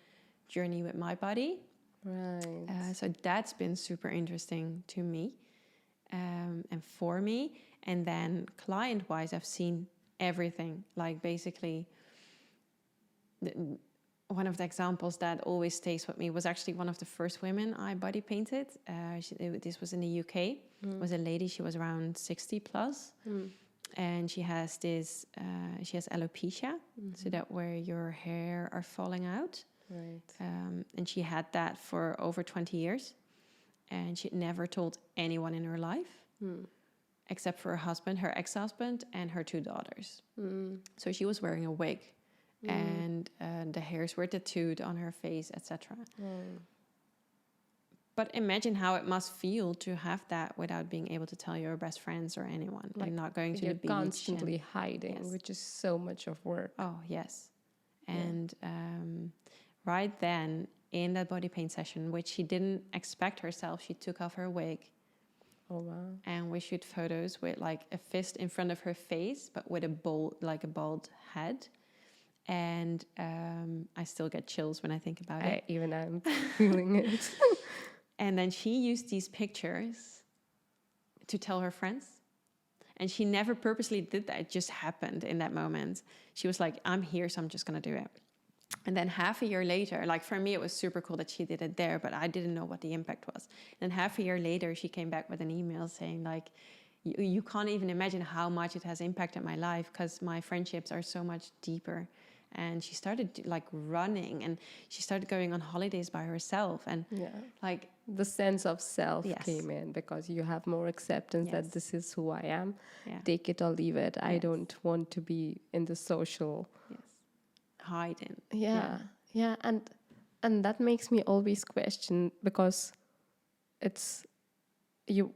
journey with my body. Right. So that's been super interesting to me and for me. And then client-wise, I've seen everything. Like basically, one of the examples that always stays with me was actually one of the first women I body painted. This was in the UK. It was a lady. She was around 60 plus. And she has she has alopecia, so that where your hair are falling out. Right. And she had that for over 20 years. And she never told anyone in her life, except for her husband, her ex-husband, and her 2 daughters. So she was wearing a wig. And the hairs were tattooed on her face, etc. But imagine how it must feel to have that without being able to tell your best friends or anyone, like, and not going to the beach. You're constantly hiding, which is so much of work. Oh, yes. And right then, in that body paint session, which she didn't expect herself, she took off her wig. Oh, wow. And we shoot photos with like a fist in front of her face, but with a bald head. And I still get chills when I think about it. Even I'm feeling it. And then she used these pictures to tell her friends. And she never purposely did that. It just happened in that moment. She was like, I'm here, so I'm just going to do it. And then half a year later, like for me, it was super cool that she did it there, but I didn't know what the impact was. And then half a year later, she came back with an email saying like, you can't even imagine how much it has impacted my life because my friendships are so much deeper. And she started like running, and she started going on holidays by herself, and like the sense of self came in because you have more acceptance that this is who I am. Take it or leave it. I don't want to be in the social hiding. And that makes me always question, because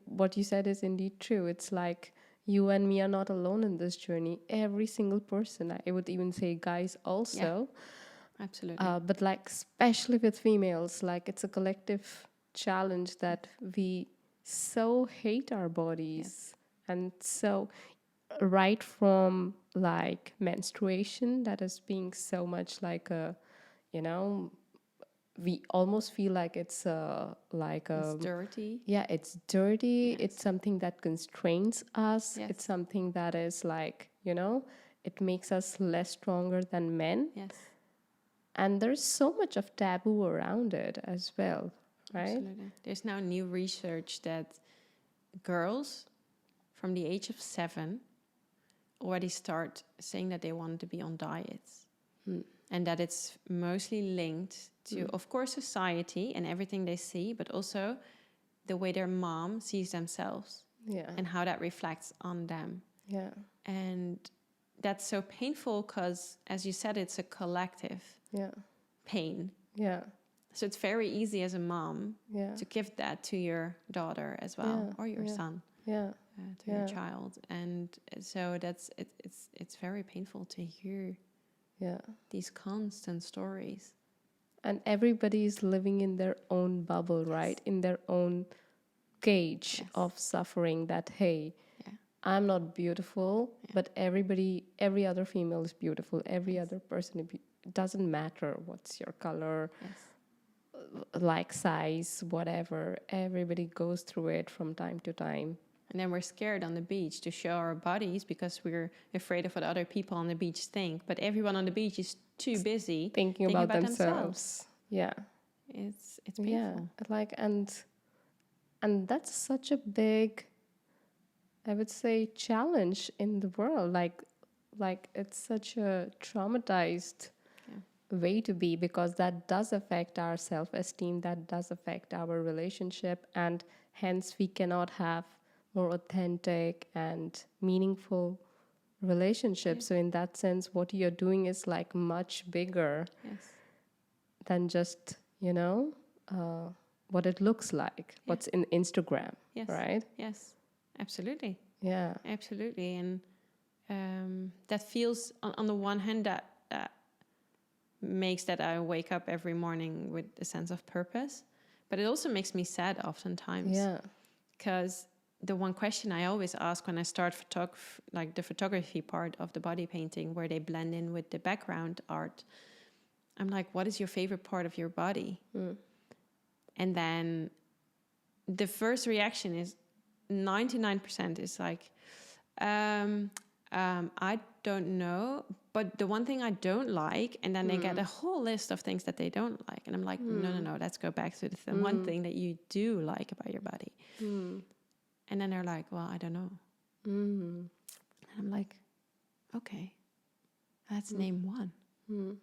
what you said is indeed true. It's like you and me are not alone in this journey. Every single person, I would even say guys also. Yeah, absolutely. But like especially with females, like it's a collective challenge that we so hate our bodies. And so right from like menstruation, that is being so much like a, we almost feel like it's dirty. Yeah, it's dirty. Yes. It's something that constrains us. Yes. It's something that is like, it makes us less stronger than men. Yes. And there's so much of taboo around it as well, right? Absolutely. There's now new research that girls from the age of 7 already start saying that they want to be on diets. And that it's mostly linked to, of course, society and everything they see, but also the way their mom sees themselves and how that reflects on them. Yeah. And that's so painful because, as you said, it's a collective pain. Yeah. So it's very easy as a mom to give that to your daughter as well, or your son, to your child. And so it's very painful to hear these constant stories. And everybody's living in their own bubble, right? In their own cage of suffering that, hey, I'm not beautiful, but every other female is beautiful. Every other person, it doesn't matter what's your color, like size, whatever. Everybody goes through it from time to time. And then we're scared on the beach to show our bodies because we're afraid of what other people on the beach think. But everyone on the beach is too busy thinking about themselves. Yeah. It's painful. Yeah. Like, and that's such a big, I would say, challenge in the world. Like it's such a traumatized way to be, because that does affect our self-esteem, that does affect our relationship, and hence we cannot have more authentic and meaningful relationships. So in that sense, what you're doing is like much bigger Yes. than just, what it looks like, what's in Instagram, Yes. right? Yes. Absolutely. Yeah. Absolutely. And that feels, on the one hand, that makes that I wake up every morning with a sense of purpose, but it also makes me sad oftentimes. Yeah. Because the one question I always ask when I start like the photography part of the body painting, where they blend in with the background art, I'm like, what is your favorite part of your body? And then the first reaction is 99% is like, I don't know, but the one thing I don't like, and then they get a whole list of things that they don't like. And I'm like, no, let's go back to the one thing that you do like about your body. And then they're like, well, I don't know. And I'm like, okay, let's name one.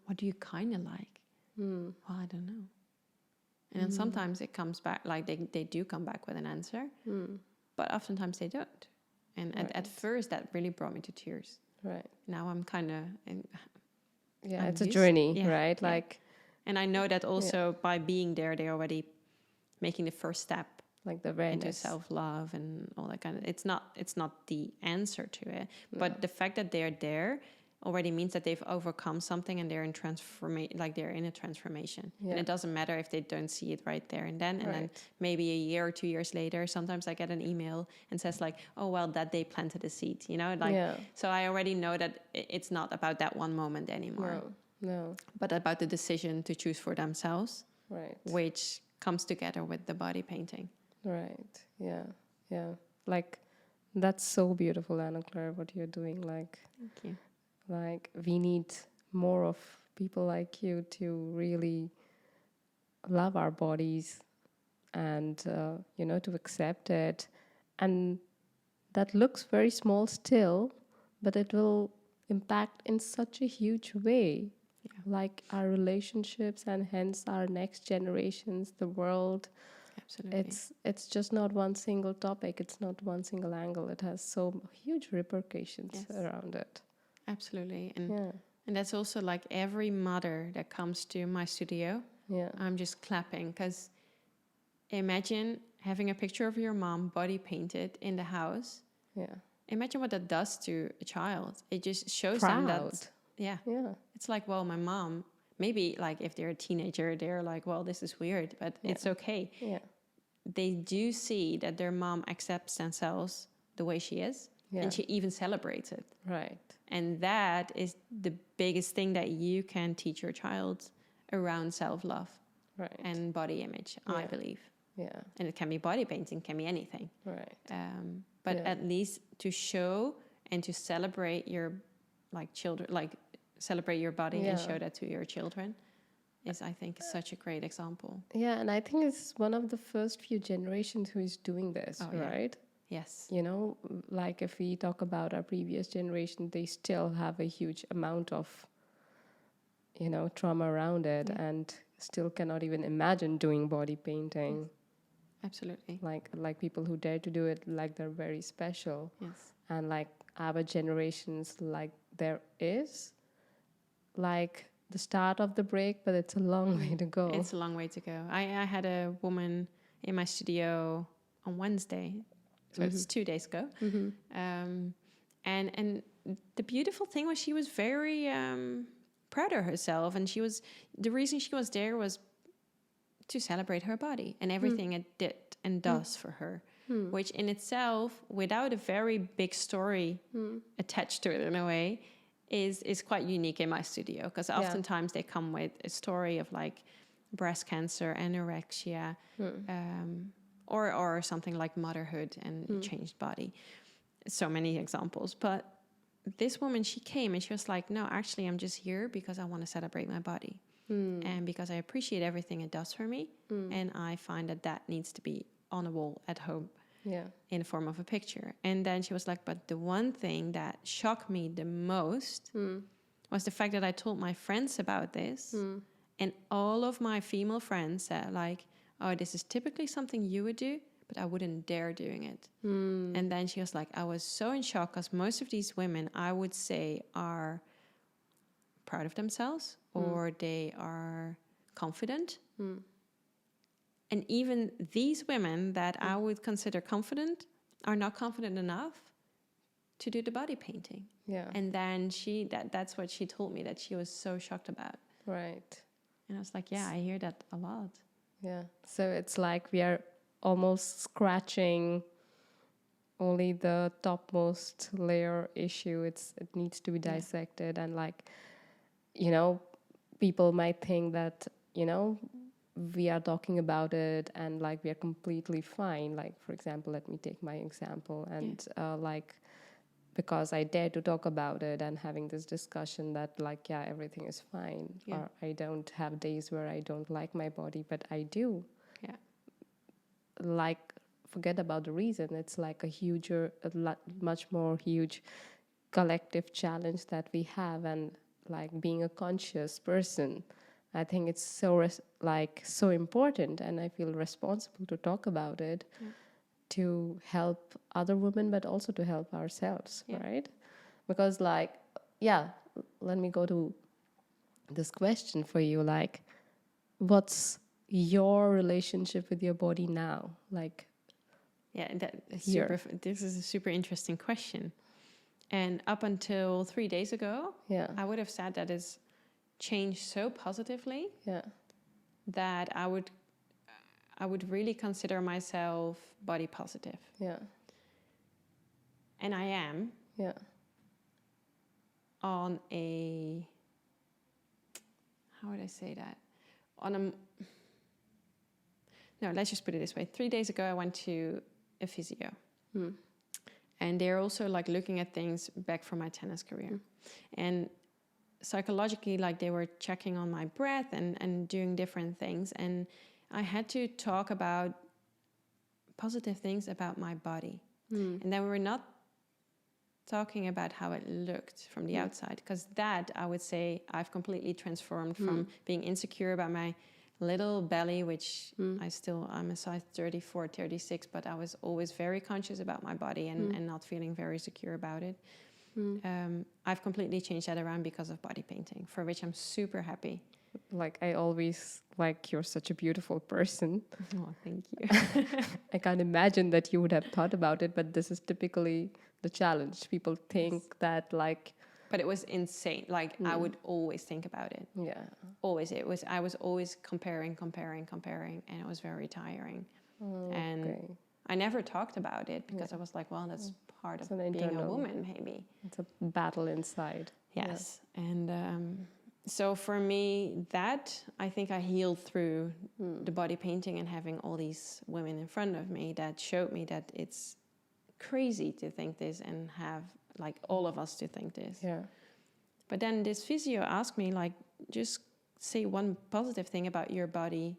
What do you kind of like? Well, I don't know. And then sometimes it comes back, like they do come back with an answer, but oftentimes they don't. And at first, that really brought me to tears. Right. Now I'm kind of... Yeah, it's a journey, yeah, right? yeah. Like, and I know that also by being there, they're already making the first step like the into awareness. self-love and all that kind of... It's not the answer to it, but the fact that they're there already means that they've overcome something and they're in they're in a transformation. Yeah. And it doesn't matter if they don't see it right there and then. And then Right. maybe a year or 2 years later, sometimes I get an email and says like, oh, well, that day planted a seed, like, Yeah. so I already know that it's not about that one moment anymore, No. but about the decision to choose for themselves, Right. which comes together with the body painting. Right. Yeah. Yeah. Like, that's so beautiful, Anna Claire, what you're doing. Like, Thank you. Like, we need more of people like you to really love our bodies and, to accept it. And that looks very small still, but it will impact in such a huge way. Yeah. Like our relationships and hence our next generations, the world. Absolutely. It's just not one single topic. It's not one single angle. It has so huge repercussions around it. Absolutely. And that's also like every mother that comes to my studio, I'm just clapping, because imagine having a picture of your mom body painted in the house. Yeah. Imagine what that does to a child. It just shows Proud. them that, yeah. It's like, well, my mom, maybe like if they're a teenager, they're like, well, this is weird, but it's okay. Yeah. They do see that their mom accepts themselves the way she is, and she even celebrates it. Right. And that is the biggest thing that you can teach your child around self-love and body image, I believe. Yeah. And it can be body painting, can be anything. Right. But at least to show and to celebrate your children, like celebrate your body and show that to your children is, I think, such a great example. Yeah, and I think it's one of the first few generations who is doing this, right? Yes. Like if we talk about our previous generation, they still have a huge amount of, trauma around it and still cannot even imagine doing body painting. Yes. Absolutely. Like people who dare to do it, like they're very special. Yes. And like our generations, like there is like the start of the break, but it's a long way to go. It's a long way to go. I had a woman in my studio on Wednesday. So it's 2 days ago. And the beautiful thing was she was very proud of herself. And the reason she was there was to celebrate her body and everything it did and does for her. Which in itself, without a very big story attached to it in a way, is quite unique in my studio. Because oftentimes they come with a story of like breast cancer, anorexia, or something like motherhood and changed body. So many examples. But this woman, she came and she was like, no, actually, I'm just here because I want to celebrate my body. And because I appreciate everything it does for me. And I find that needs to be on a wall at home in the form of a picture. And then she was like, but the one thing that shocked me the most was the fact that I told my friends about this, and all of my female friends said like, oh, this is typically something you would do, but I wouldn't dare doing it. And then she was like, I was so in shock, because most of these women, I would say, are proud of themselves, or they are confident. And even these women that I would consider confident are not confident enough to do the body painting. Yeah. And then that's what she told me, that she was so shocked about. Right. And I was like, yeah, I hear that a lot. Yeah. So it's like we are almost scratching only the topmost layer issue. It needs to be dissected. And like, you know, people might think that, you know, we are talking about it and like we are completely fine. Like, for example, let me take my example. And like, because I dare to talk about it and having this discussion that like, yeah, everything is fine. Yeah. Or I don't have days where I don't like my body, but I do. Yeah. Like, forget about the reason. It's like much more huge collective challenge that we have. And like being a conscious person, I think it's so important, and I feel responsible to talk about it to help other women, but also to help ourselves, right? Because like, let me go to this question for you. Like, what's your relationship with your body now? Like, This is a super interesting question. And up until 3 days ago, I would have said that it's changed so positively that I would really consider myself body positive. Yeah. And I am. Yeah. On a, how would I say that? No, let's just put it this way. 3 days ago, I went to a physio. And they're also like looking at things back from my tennis career. And psychologically, like they were checking on my breath and doing different things. And I had to talk about positive things about my body. And then we were not talking about how it looked from the outside, because that, I would say, I've completely transformed from being insecure about my little belly, which I'm a size 34, 36, but I was always very conscious about my body and not feeling very secure about it. I've completely changed that around because of body painting, for which I'm super happy. Like, I always, like, you're such a beautiful person. Oh, thank you. I can't imagine that you would have thought about it, but this is typically the challenge. People think that, like... But it was insane. Like, I would always think about it. Yeah. Always. I was always comparing, and it was very tiring. And I never talked about it because I was like, well, that's part of being a woman, maybe. It's a battle inside. Yes. Yeah. And so for me, that, I think I healed through the body painting and having all these women in front of me that showed me that it's crazy to think this and have, like, all of us to think this. Yeah. But then this physio asked me, like, just say one positive thing about your body,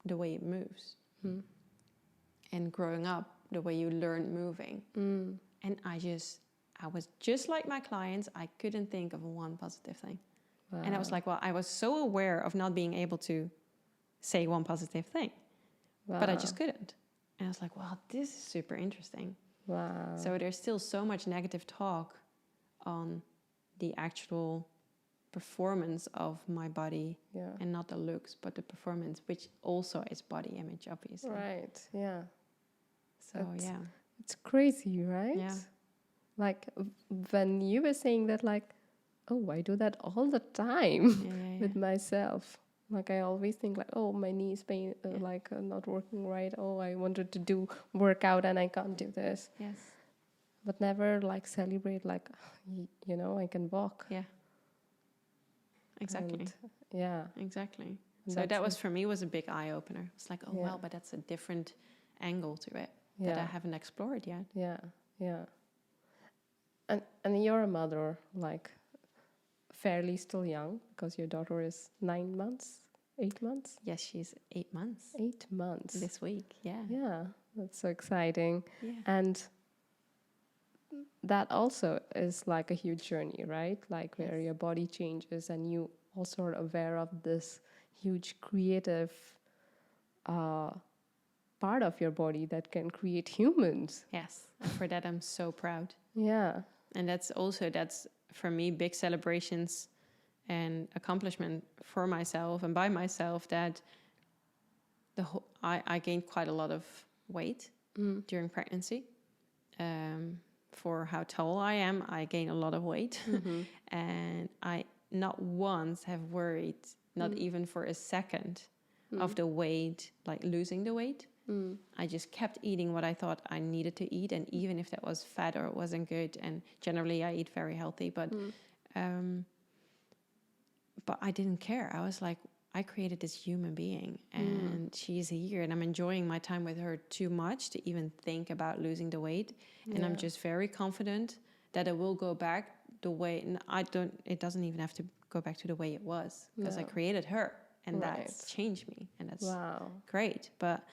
the way it moves. And growing up, the way you learn moving. And I was just like my clients. I couldn't think of one positive thing. Wow. And I was like, well, I was so aware of not being able to say one positive thing. Wow. But I just couldn't. And I was like, wow, this is super interesting. Wow. So there's still so much negative talk on the actual performance of my body, and not the looks, but the performance, which also is body image, obviously. Right, yeah. So, It's crazy, right? Yeah. Like, when you were saying that, like, oh, I do that all the time with myself. Like, I always think, like, oh, my knees pain, not working right. Oh, I wanted to do workout and I can't do this. Yes. But never, like, celebrate, like, you know, I can walk. Yeah. Exactly. And, exactly. And so that was, for me, was a big eye-opener. It's like, oh, well, but that's a different angle to it that I haven't explored yet. Yeah. And you're a mother, like, fairly still young, because your daughter is 9 months, 8 months? Yes, she's 8 months. 8 months. This week, yeah. Yeah, that's so exciting. Yeah. And that also is like a huge journey, right? Like where Yes. your body changes and you also are aware of this huge creative uh, part of your body that can create humans. Yes. And for that, I'm so proud. Yeah. And that's for me big celebrations and accomplishment for myself and by myself, that I gained quite a lot of weight during pregnancy. For how tall I am, I gained a lot of weight. And I not once have worried, not even for a second, of the weight, like losing the weight. I just kept eating what I thought I needed to eat, and even if that was fat or it wasn't good, and generally I eat very healthy, but I didn't care. I was like, I created this human being, and she's here, and I'm enjoying my time with her too much to even think about losing the weight. And I'm just very confident that it will go back the way, and it doesn't even have to go back to the way it was, because I created her, and that's changed me, and that's great. But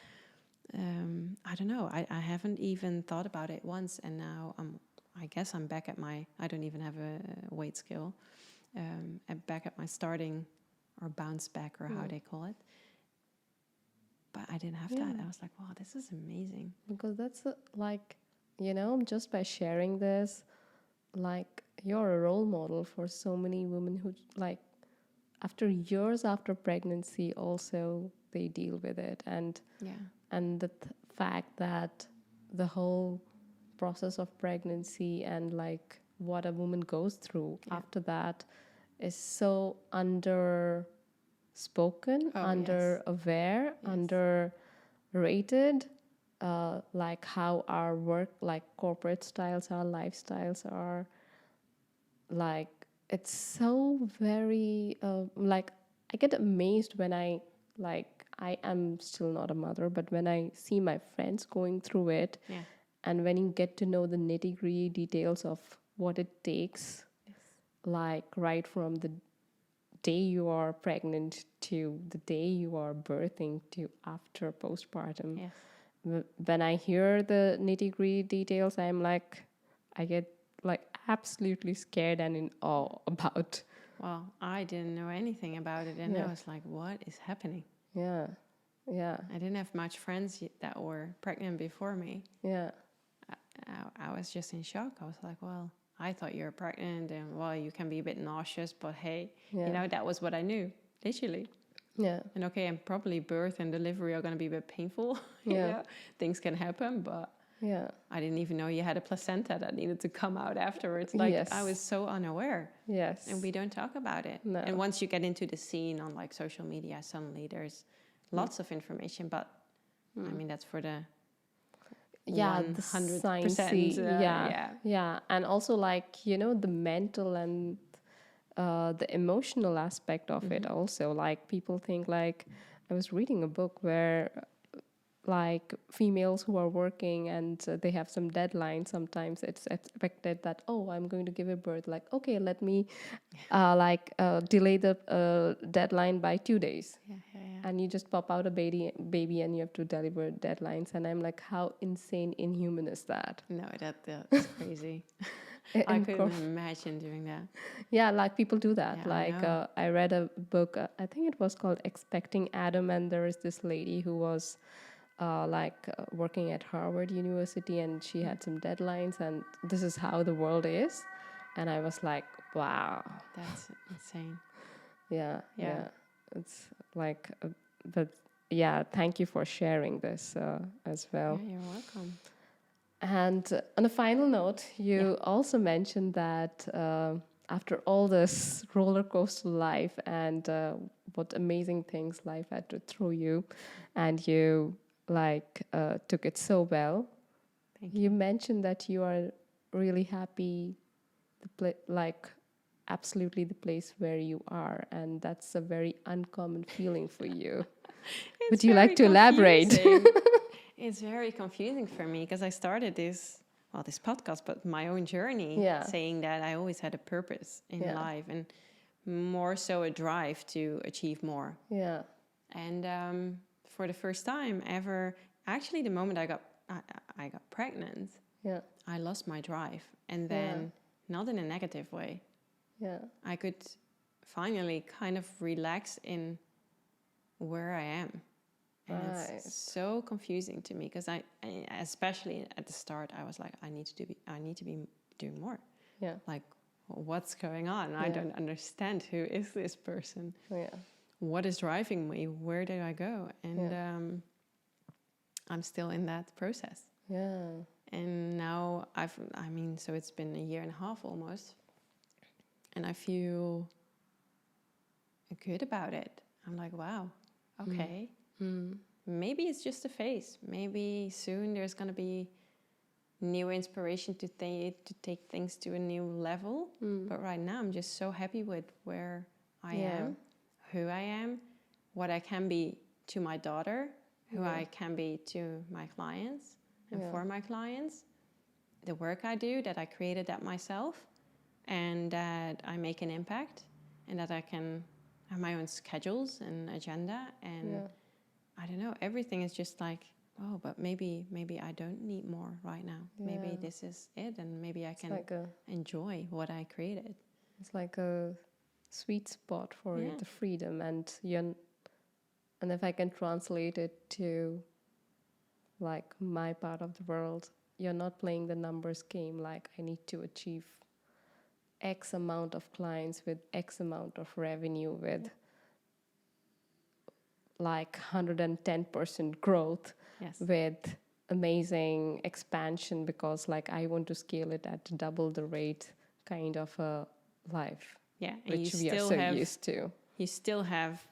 I don't know. I haven't even thought about it once, and now I guess I'm back at I don't even have a weight scale. Back at my starting or bounce back or how they call it. But I didn't have that. I was like, wow, this is amazing. Because that's like, just by sharing this, like you're a role model for so many women who like after years after pregnancy also they deal with it. And the fact that the whole process of pregnancy and like what a woman goes through after that is so underspoken, under aware, underrated. Like how our work, like corporate styles, our lifestyles are, like it's so very like I get amazed when I am still not a mother, but when I see my friends going through it, and when you get to know the nitty-gritty details of what it takes, like right from the day you are pregnant to the day you are birthing to after postpartum. When I hear the nitty-gritty details, I'm like, I get like absolutely scared and in awe about. Well, I didn't know anything about it, and I was like, what is happening? Yeah. I didn't have much friends that were pregnant before me. I was just in shock. I was like, well, I thought you were pregnant, and well, you can be a bit nauseous, but hey, that was what I knew, literally. And okay, and probably birth and delivery are going to be a bit painful. Things can happen, but I didn't even know you had a placenta that needed to come out afterwards. Like I was so unaware. And we don't talk about it. No. And once you get into the scene on like social media, suddenly there's lots of information, but I mean, that's for the 100%. And also like the mental and the emotional aspect of it also. Like people think, like I was reading a book where like females who are working and they have some deadline, sometimes it's expected that, oh, I'm going to give a birth, like okay, let me delay the deadline by 2 days. And you just pop out a baby and you have to deliver deadlines, and I'm like, how insane, inhuman is that? No, that's crazy. I couldn't imagine doing that. Yeah, like people do that. I read a book, I think it was called Expecting Adam, and there is this lady who was working at Harvard University, and she had some deadlines, and this is how the world is. And I was like, wow. That's insane. Yeah. It's like, but yeah, thank you for sharing this as well. Yeah, you're welcome. And on a final note, you also mentioned that after all this roller coaster life and what amazing things life had to throw you, and you took it so well. Thank you. You mentioned that you are really happy, absolutely the place where you are, and that's a very uncommon feeling for you. Would you like to elaborate? It's very confusing for me because I started this podcast, but my own journey, saying that I always had a purpose in life, and more so a drive to achieve more. And for the first time ever, actually the moment I got pregnant, Yeah. I lost my drive. And then, not in a negative way, Yeah. I could finally kind of relax in where I am. And Right. it's so confusing to me because I, especially at the start, I was like, I need to be doing more. Yeah. Like, what's going on? I don't understand. Who is this person? Yeah. What is driving me? Where did I go? And I'm still in that process. Yeah. And now so it's been a year and a half almost. And I feel good about it. I'm like, wow, okay. Maybe it's just a phase. Maybe soon there's going to be new inspiration to take things to a new level. But right now I'm just so happy with where I am, who I am, what I can be to my daughter, who I can be to my clients and for my clients, the work I do, that I created that myself, and that I make an impact, and that I can have my own schedules and agenda. And I don't know, everything is just like, oh, but maybe I don't need more right now. Maybe this is it, and maybe I can like enjoy what I created. It's like a sweet spot for the freedom, and if I can translate it to like my part of the world, you're not playing the numbers game, like I need to achieve X amount of clients with X amount of revenue with like 110% growth with amazing expansion, because like I want to scale it at double the rate kind of a life. Yeah, and which we are so used to. You still have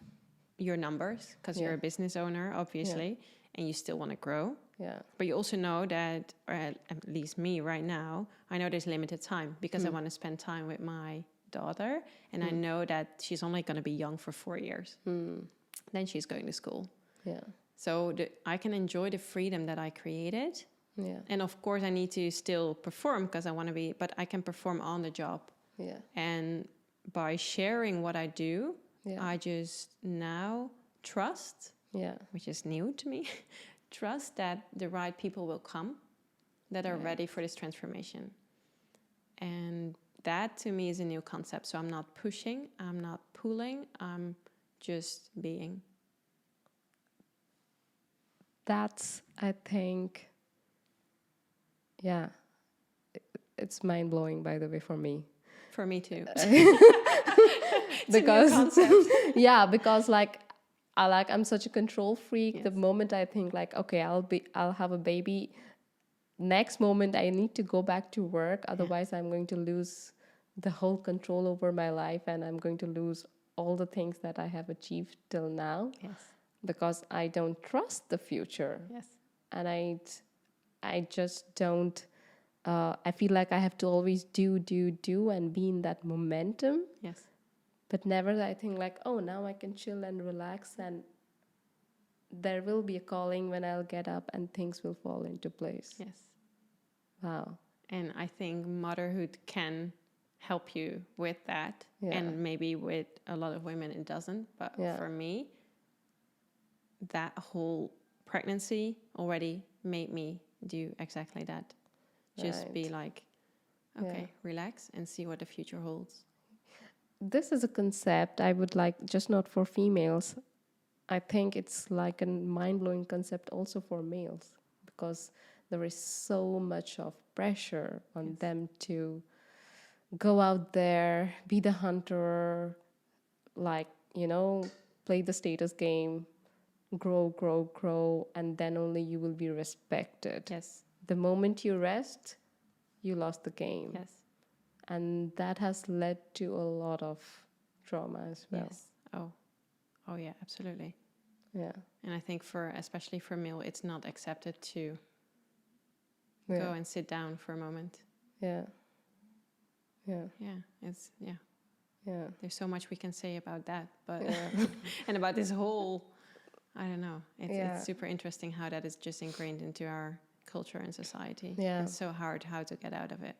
your numbers because you're a business owner, obviously, and you still want to grow. Yeah. But you also know that, or at least me right now, I know there's limited time because I want to spend time with my daughter, and I know that she's only going to be young for 4 years. Then she's going to school. Yeah. So I can enjoy the freedom that I created. Yeah. And of course I need to still perform because I want to be, but I can perform on the job. Yeah. And by sharing what I do, I just now trust, which is new to me, trust that the right people will come that are ready for this transformation. And that to me is a new concept. So I'm not pushing, I'm not pulling, I'm just being. That's, I think, it's mind-blowing, by the way, for me. For me too. Because because like I'm such a control freak. The moment I think like, okay, I'll have a baby, next moment I need to go back to work, otherwise I'm going to lose the whole control over my life, and I'm going to lose all the things that I have achieved till now. Because I don't trust the future. And I just don't. I feel like I have to always do and be in that momentum. But never I think like, oh, now I can chill and relax, and there will be a calling when I'll get up and things will fall into place. Wow. And I think motherhood can help you with that. And maybe with a lot of women it doesn't. But for me, that whole pregnancy already made me do exactly that. Just be like, okay, relax and see what the future holds. This is a concept I would like, just not for females. I think it's like a mind-blowing concept also for males, because there is so much of pressure on them to go out there, be the hunter, like, play the status game, grow, and then only you will be respected. The moment you rest, you lost the game. And that has led to a lot of trauma as well. Oh yeah, absolutely. Yeah. And I think especially for male, it's not accepted to go and sit down for a moment. There's so much we can say about that, but and about this whole, I don't know. It's super interesting how that is just ingrained into our culture and society. It's so hard how to get out of it.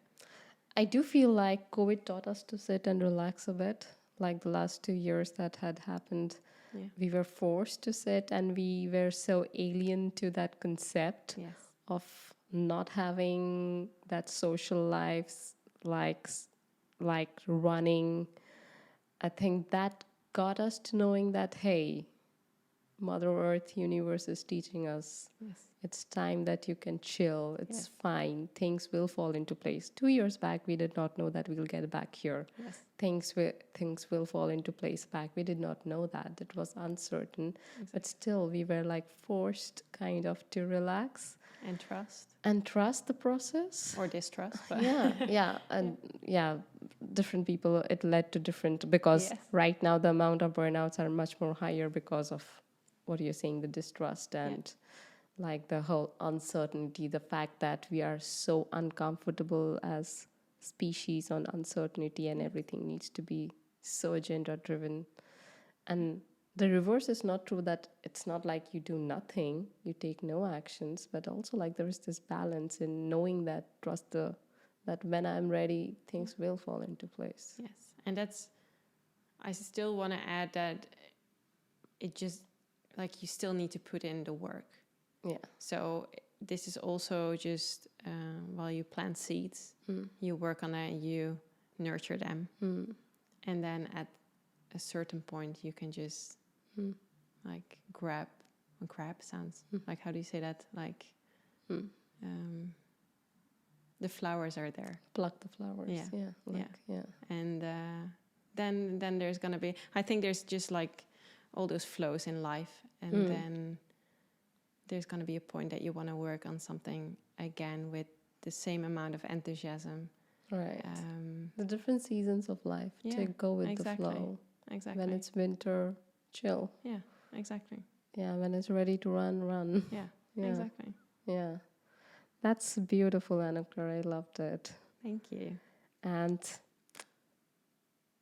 I do feel like COVID taught us to sit and relax a bit. Like the last 2 years that had happened, we were forced to sit, and we were so alien to that concept of not having that social lives, like like running. I think that got us to knowing that, hey, Mother Earth universe is teaching us Yes. it's time that you can chill. It's Yes. fine. Things will fall into place. 2 years back, we did not know that we'll get back here. Yes. Things will fall into place back. We did not know that. It was uncertain. But still, we were like forced kind of to relax And trust and trust the process. or distrust. But Yeah. And yeah, different people, it led to different, because Yes. right now the amount of burnouts are much more higher because of what you're saying, the distrust and like the whole uncertainty, the fact that we are so uncomfortable as species on uncertainty, and everything needs to be so agenda driven. And the reverse is not true, that it's not like you do nothing, you take no actions, but also like there is this balance in knowing that, that when I'm ready, things will fall into place. Yes. And that's, I still want to add that it just, like, you still need to put in the work. Yeah. So this is also just, while you plant seeds, you work on it, you nurture them. And then at a certain point, you can just like grab sounds like, how do you say that? Like, the flowers are there. Pluck the flowers. Yeah. And then there's gonna be, I think there's just like all those flows in life, and then there's gonna be a point that you want to work on something again with the same amount of enthusiasm. Right. The different seasons of life, to go with the flow. Exactly. When it's winter, chill. Yeah, exactly. Yeah, when it's ready to run. Yeah, Yeah. exactly. Yeah. That's beautiful, Anukar. I loved it. Thank you. And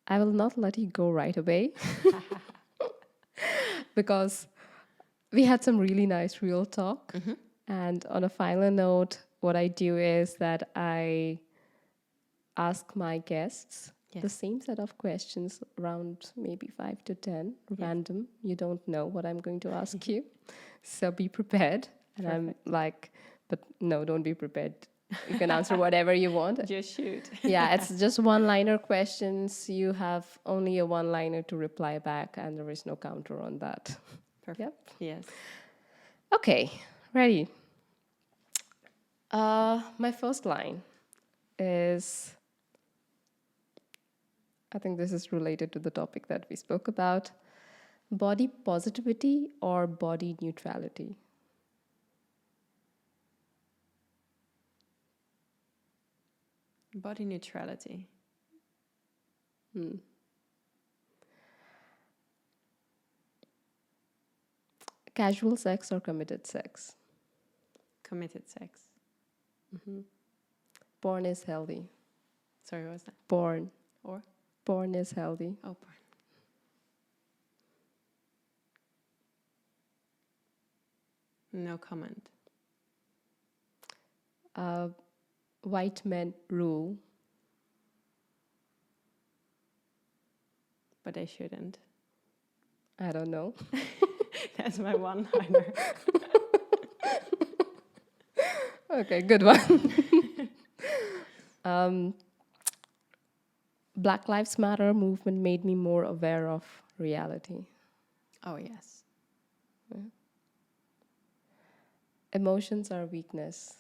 I will not let you go right away because we had some really nice real talk. And on a final note, what I do is that I ask my guests the same set of questions, around maybe 5 to 10, random. You don't know what I'm going to ask you. So be prepared. And I'm like, but no, don't be prepared. You can answer whatever you want. Just shoot. Yeah, it's just one-liner questions. You have only a one-liner to reply back, and there is no counter on that. Perfect. Yep. Yes. Okay, ready. My first line is, I think this is related to the topic that we spoke about, body positivity or body neutrality. Body neutrality. Casual sex or committed sex? Committed sex. Porn is healthy. Sorry, what was that? Porn. Or? Porn is healthy. Oh, porn. No comment. White men rule. But they shouldn't. I don't know. That's my one-liner. Okay, good one. Black Lives Matter movement made me more aware of reality. Oh, yes. Emotions are weakness.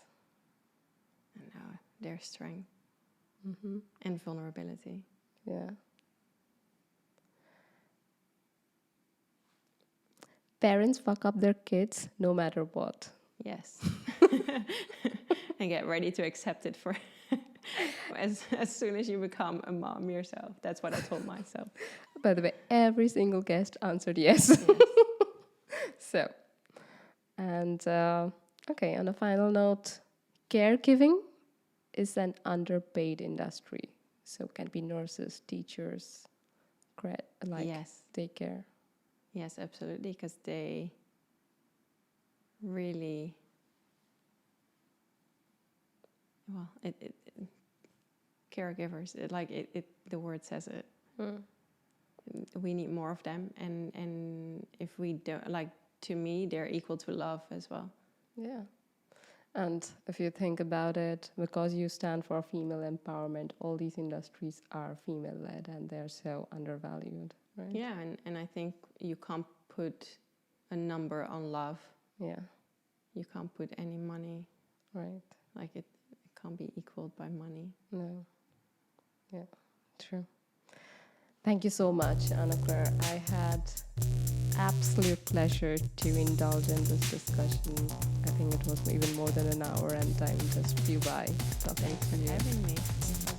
No, their strength and vulnerability. Yeah. Parents fuck up their kids no matter what. Yes. And get ready to accept it for as soon as you become a mom yourself. That's what I told myself. By the way, every single guest answered yes. So, and okay, on a final note, caregiving is an underpaid industry. So can be nurses, teachers, daycare. Yes, absolutely, because they really, well, caregivers, the word says it. We need more of them, and if we don't, like, to me, they're equal to love as well. Yeah. And if you think about it, because you stand for female empowerment, all these industries are female led and they're so undervalued, right? Yeah, and I think you can't put a number on love. Yeah, You can't put any money. right. Like it can't be equaled by money. No. Yeah, true. Thank you so much, Anna-Claire. I had absolute pleasure to indulge in this discussion. I think it was even more than an hour and time just flew by talking Thanks to for you. having me.